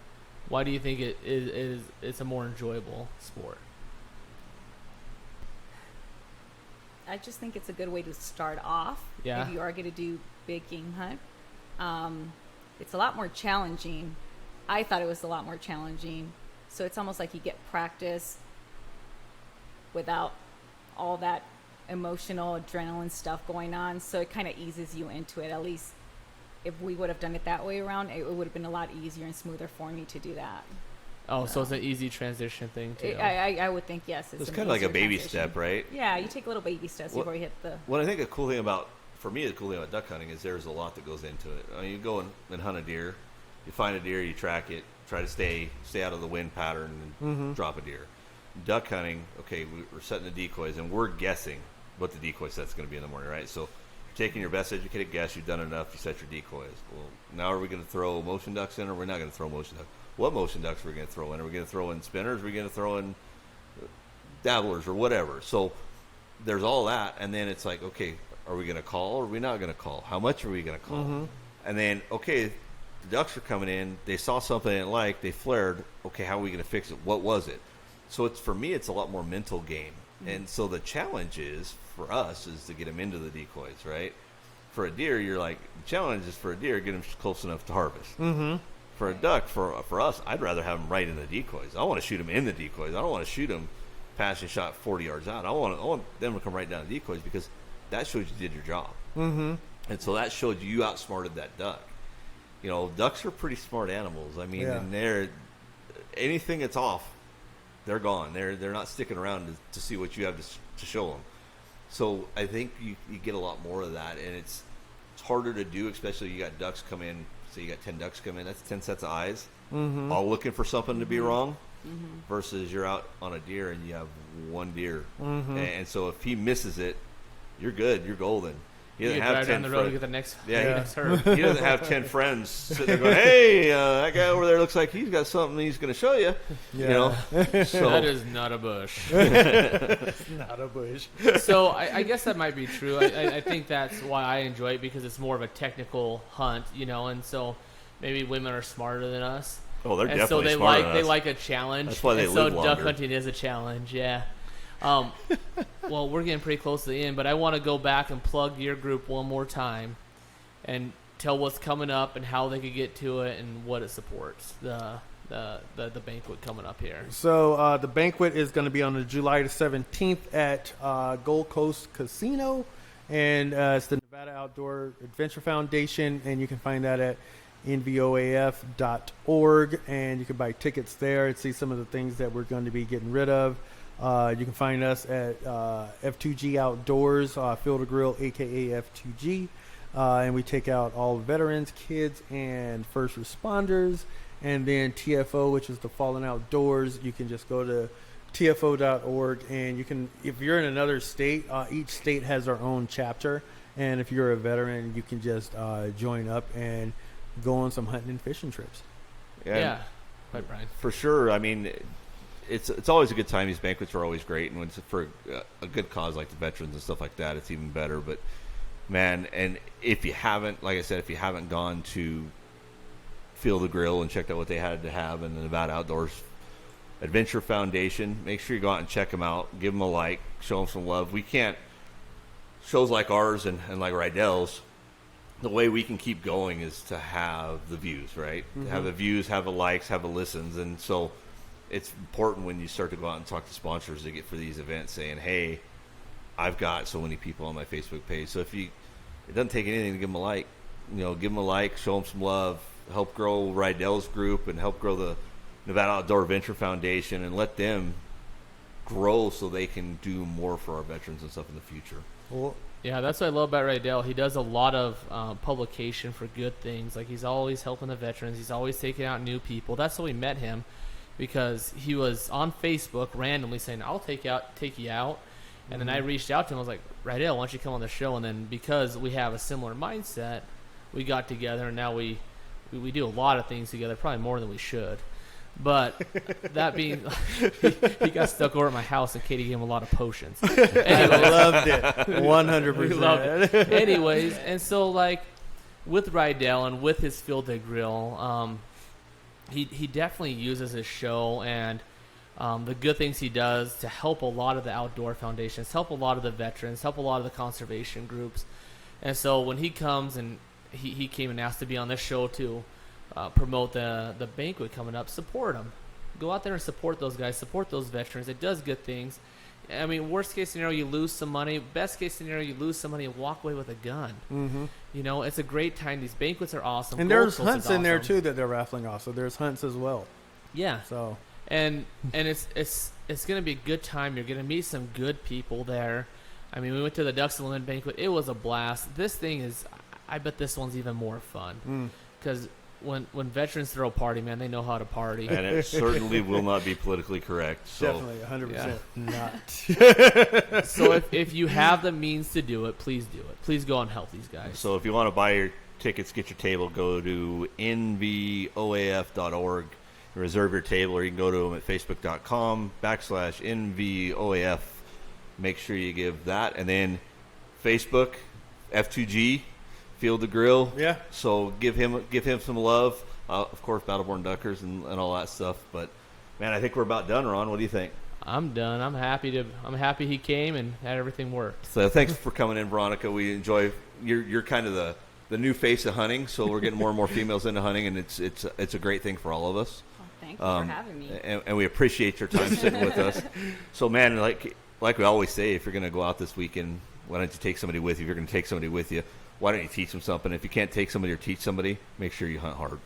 Why do you think it's a more enjoyable sport? I just think it's a good way to start off. Yeah. If you are going to do big game hunt, it's a lot more challenging. I thought it was a lot more challenging. So it's almost like you get practice without all that emotional adrenaline stuff going on. So it kind of eases you into it. At least if we would have done it that way around, it would have been a lot easier and smoother for me to do that. Oh, so it's an easy transition thing too. I would think, yes. It's an kind of like a easier baby transition. step, right? Yeah, you take little baby steps before you hit the... What I think the cool thing about, for me, the cool thing about duck hunting is there's a lot that goes into it. I mean, you go and hunt a deer, you find a deer, you track it, try to stay out of the wind pattern and drop a deer. Duck hunting, okay, we're setting the decoys and we're guessing what the decoy set's going to be in the morning, right? So you're taking your best educated guess, you've done enough, you set your decoys. Well, now are we going to throw motion ducks in, or we're not going to throw motion ducks? What motion ducks are we going to throw in? Are we going to throw in spinners? Are we going to throw in dabblers or whatever? So there's all that, and then it's like, okay, are we going to call or are we not going to call? How much are we going to call? And then, okay, the ducks are coming in, they saw something they didn't like, they flared, okay, how are we going to fix it? What was it? So it's, for me, it's a lot more mental game. And so the challenge is, for us, is to get them into the decoys, right? For a deer, you're like, the challenge is for a deer, get them close enough to harvest. For a duck, for us, I'd rather have them right in the decoys. I want to shoot them in the decoys. I don't want to shoot them passing shot 40 yards out. I want them to come right down the decoys, because that shows you did your job. And so that showed you outsmarted that duck. You know, ducks are pretty smart animals. I mean, and they're, anything that's off, they're gone. They're not sticking around to see what you have to show them. So I think you get a lot more of that, and it's harder to do, especially you got ducks come in. So you got 10 ducks come in. That's 10 sets of eyes, all looking for something to be wrong. Versus you're out on a deer and you have one deer, and so if he misses it, you're good. You're golden. He doesn't have 10 down the road to friends. get the next, next He herd. doesn't have 10 friends sitting there going, "Hey, that guy over there looks like he's got something he's going to show you." You know, so That is not a bush. It's not a bush. So I guess that might be true. I think that's why I enjoy it, because it's more of a technical hunt, you know, and so maybe women are smarter than us. oh, they're And so definitely they smarter like than us. like a challenge. That's why they and live so longer. duck hunting is a challenge, yeah. Well, we're getting pretty close to the end, but I want to go back and plug your group one more time and tell what's coming up and how they could get to it and what it supports. The banquet coming up here. So the banquet is going to be on the July the 17th at Gold Coast Casino, and it's the Nevada Outdoor Adventure Foundation, and you can find that at nvoaf.org, and you can buy tickets there and see some of the things that we're going to be getting rid of. You can find us at F2G Outdoors, Field Grill AKA F2G, and we take out all veterans, kids, and first responders. And then TFO, which is the Fallen Outdoors. You can just go to tfo.org, and you can, if you're in another state, each state has their own chapter, and if you're a veteran, you can just join up and go on some hunting and fishing trips. Yeah. Right, Brian. For sure. I mean, it's always a good time. These banquets are always great, and when it's for a good cause like the veterans and stuff like that, it's even better. But man, and if you haven't, like I said, if you haven't gone to Field the Grill and checked out what they had to have in the Nevada Outdoors Adventure Foundation, make sure you go out and check them out. Give them a like, show them some love. We can't, shows like ours and like Rydell's, the way we can keep going is to have the views, right? To have the views, have the likes, have the listens. And so it's important when you start to go out and talk to sponsors to get for these events saying, hey, I've got so many people on my Facebook page. So if it doesn't take anything to give them a like, give them a like, show them some love, help grow Rydell's group and help grow the Nevada Outdoor Adventure Foundation, and let them grow so they can do more for our veterans and stuff in the future. Well, Yeah, that's what I love about Rydell. He does a lot of publication for good things. Like, he's always helping the veterans. He's always taking out new people. That's how we met him, because he was on Facebook randomly saying, I'll take you out. And then I reached out to him. I was like, Rydell, why don't you come on the show? And then because we have a similar mindset, we got together, and now we do a lot of things together, probably more than we should. But that being, he got stuck over at my house, and Katie gave him a lot of potions. I loved it. 100%. We loved it. Anyways, and so like with Rydell and with his Field Day Grill, he definitely uses his show and the good things he does to help a lot of the outdoor foundations, help a lot of the veterans, help a lot of the conservation groups. And so when he comes, and he came and asked to be on this show to promote the banquet coming up, support him. Go out there and support those guys, support those veterans. It does good things. I mean, worst case scenario, you lose some money. Best case scenario, you lose some money and walk away with a gun. Mm-hmm. You know, it's a great time. These banquets are awesome. And there's hunts in there too that they're raffling off. So there's hunts as well. Yeah. So and it's gonna be a good time. You're gonna meet some good people there. I mean, we went to the Ducks Unlimited banquet. It was a blast. This thing is, I bet this one's even more fun because. When veterans throw a party, man, they know how to party. And it certainly will not be politically correct. So. Definitely, 100% not. So if you have the means to do it, please do it. Please go and help these guys. So if you want to buy your tickets, get your table, go to nvoaf.org, reserve your table, or you can go to them at facebook.com/nvoaf. Make sure you give that. And then Facebook, F2G. Field the Grill. Yeah. So give him some love. Of course, Battleborn Duckers and all that stuff. But man, I think we're about done, Ron. What do you think? I'm done. I'm happy he came and had everything work. So thanks for coming in, Veronica. We enjoy you're kind of the the new face of hunting. So we're getting more and more females into hunting, and it's a great thing for all of us. Well, thank you for having me. And we appreciate your time sitting with us. So man, like we always say, if you're going to go out this weekend, why don't you take somebody with you? If you're going to take somebody with you, why don't you teach them something? If you can't take somebody or teach somebody, make sure you hunt hard.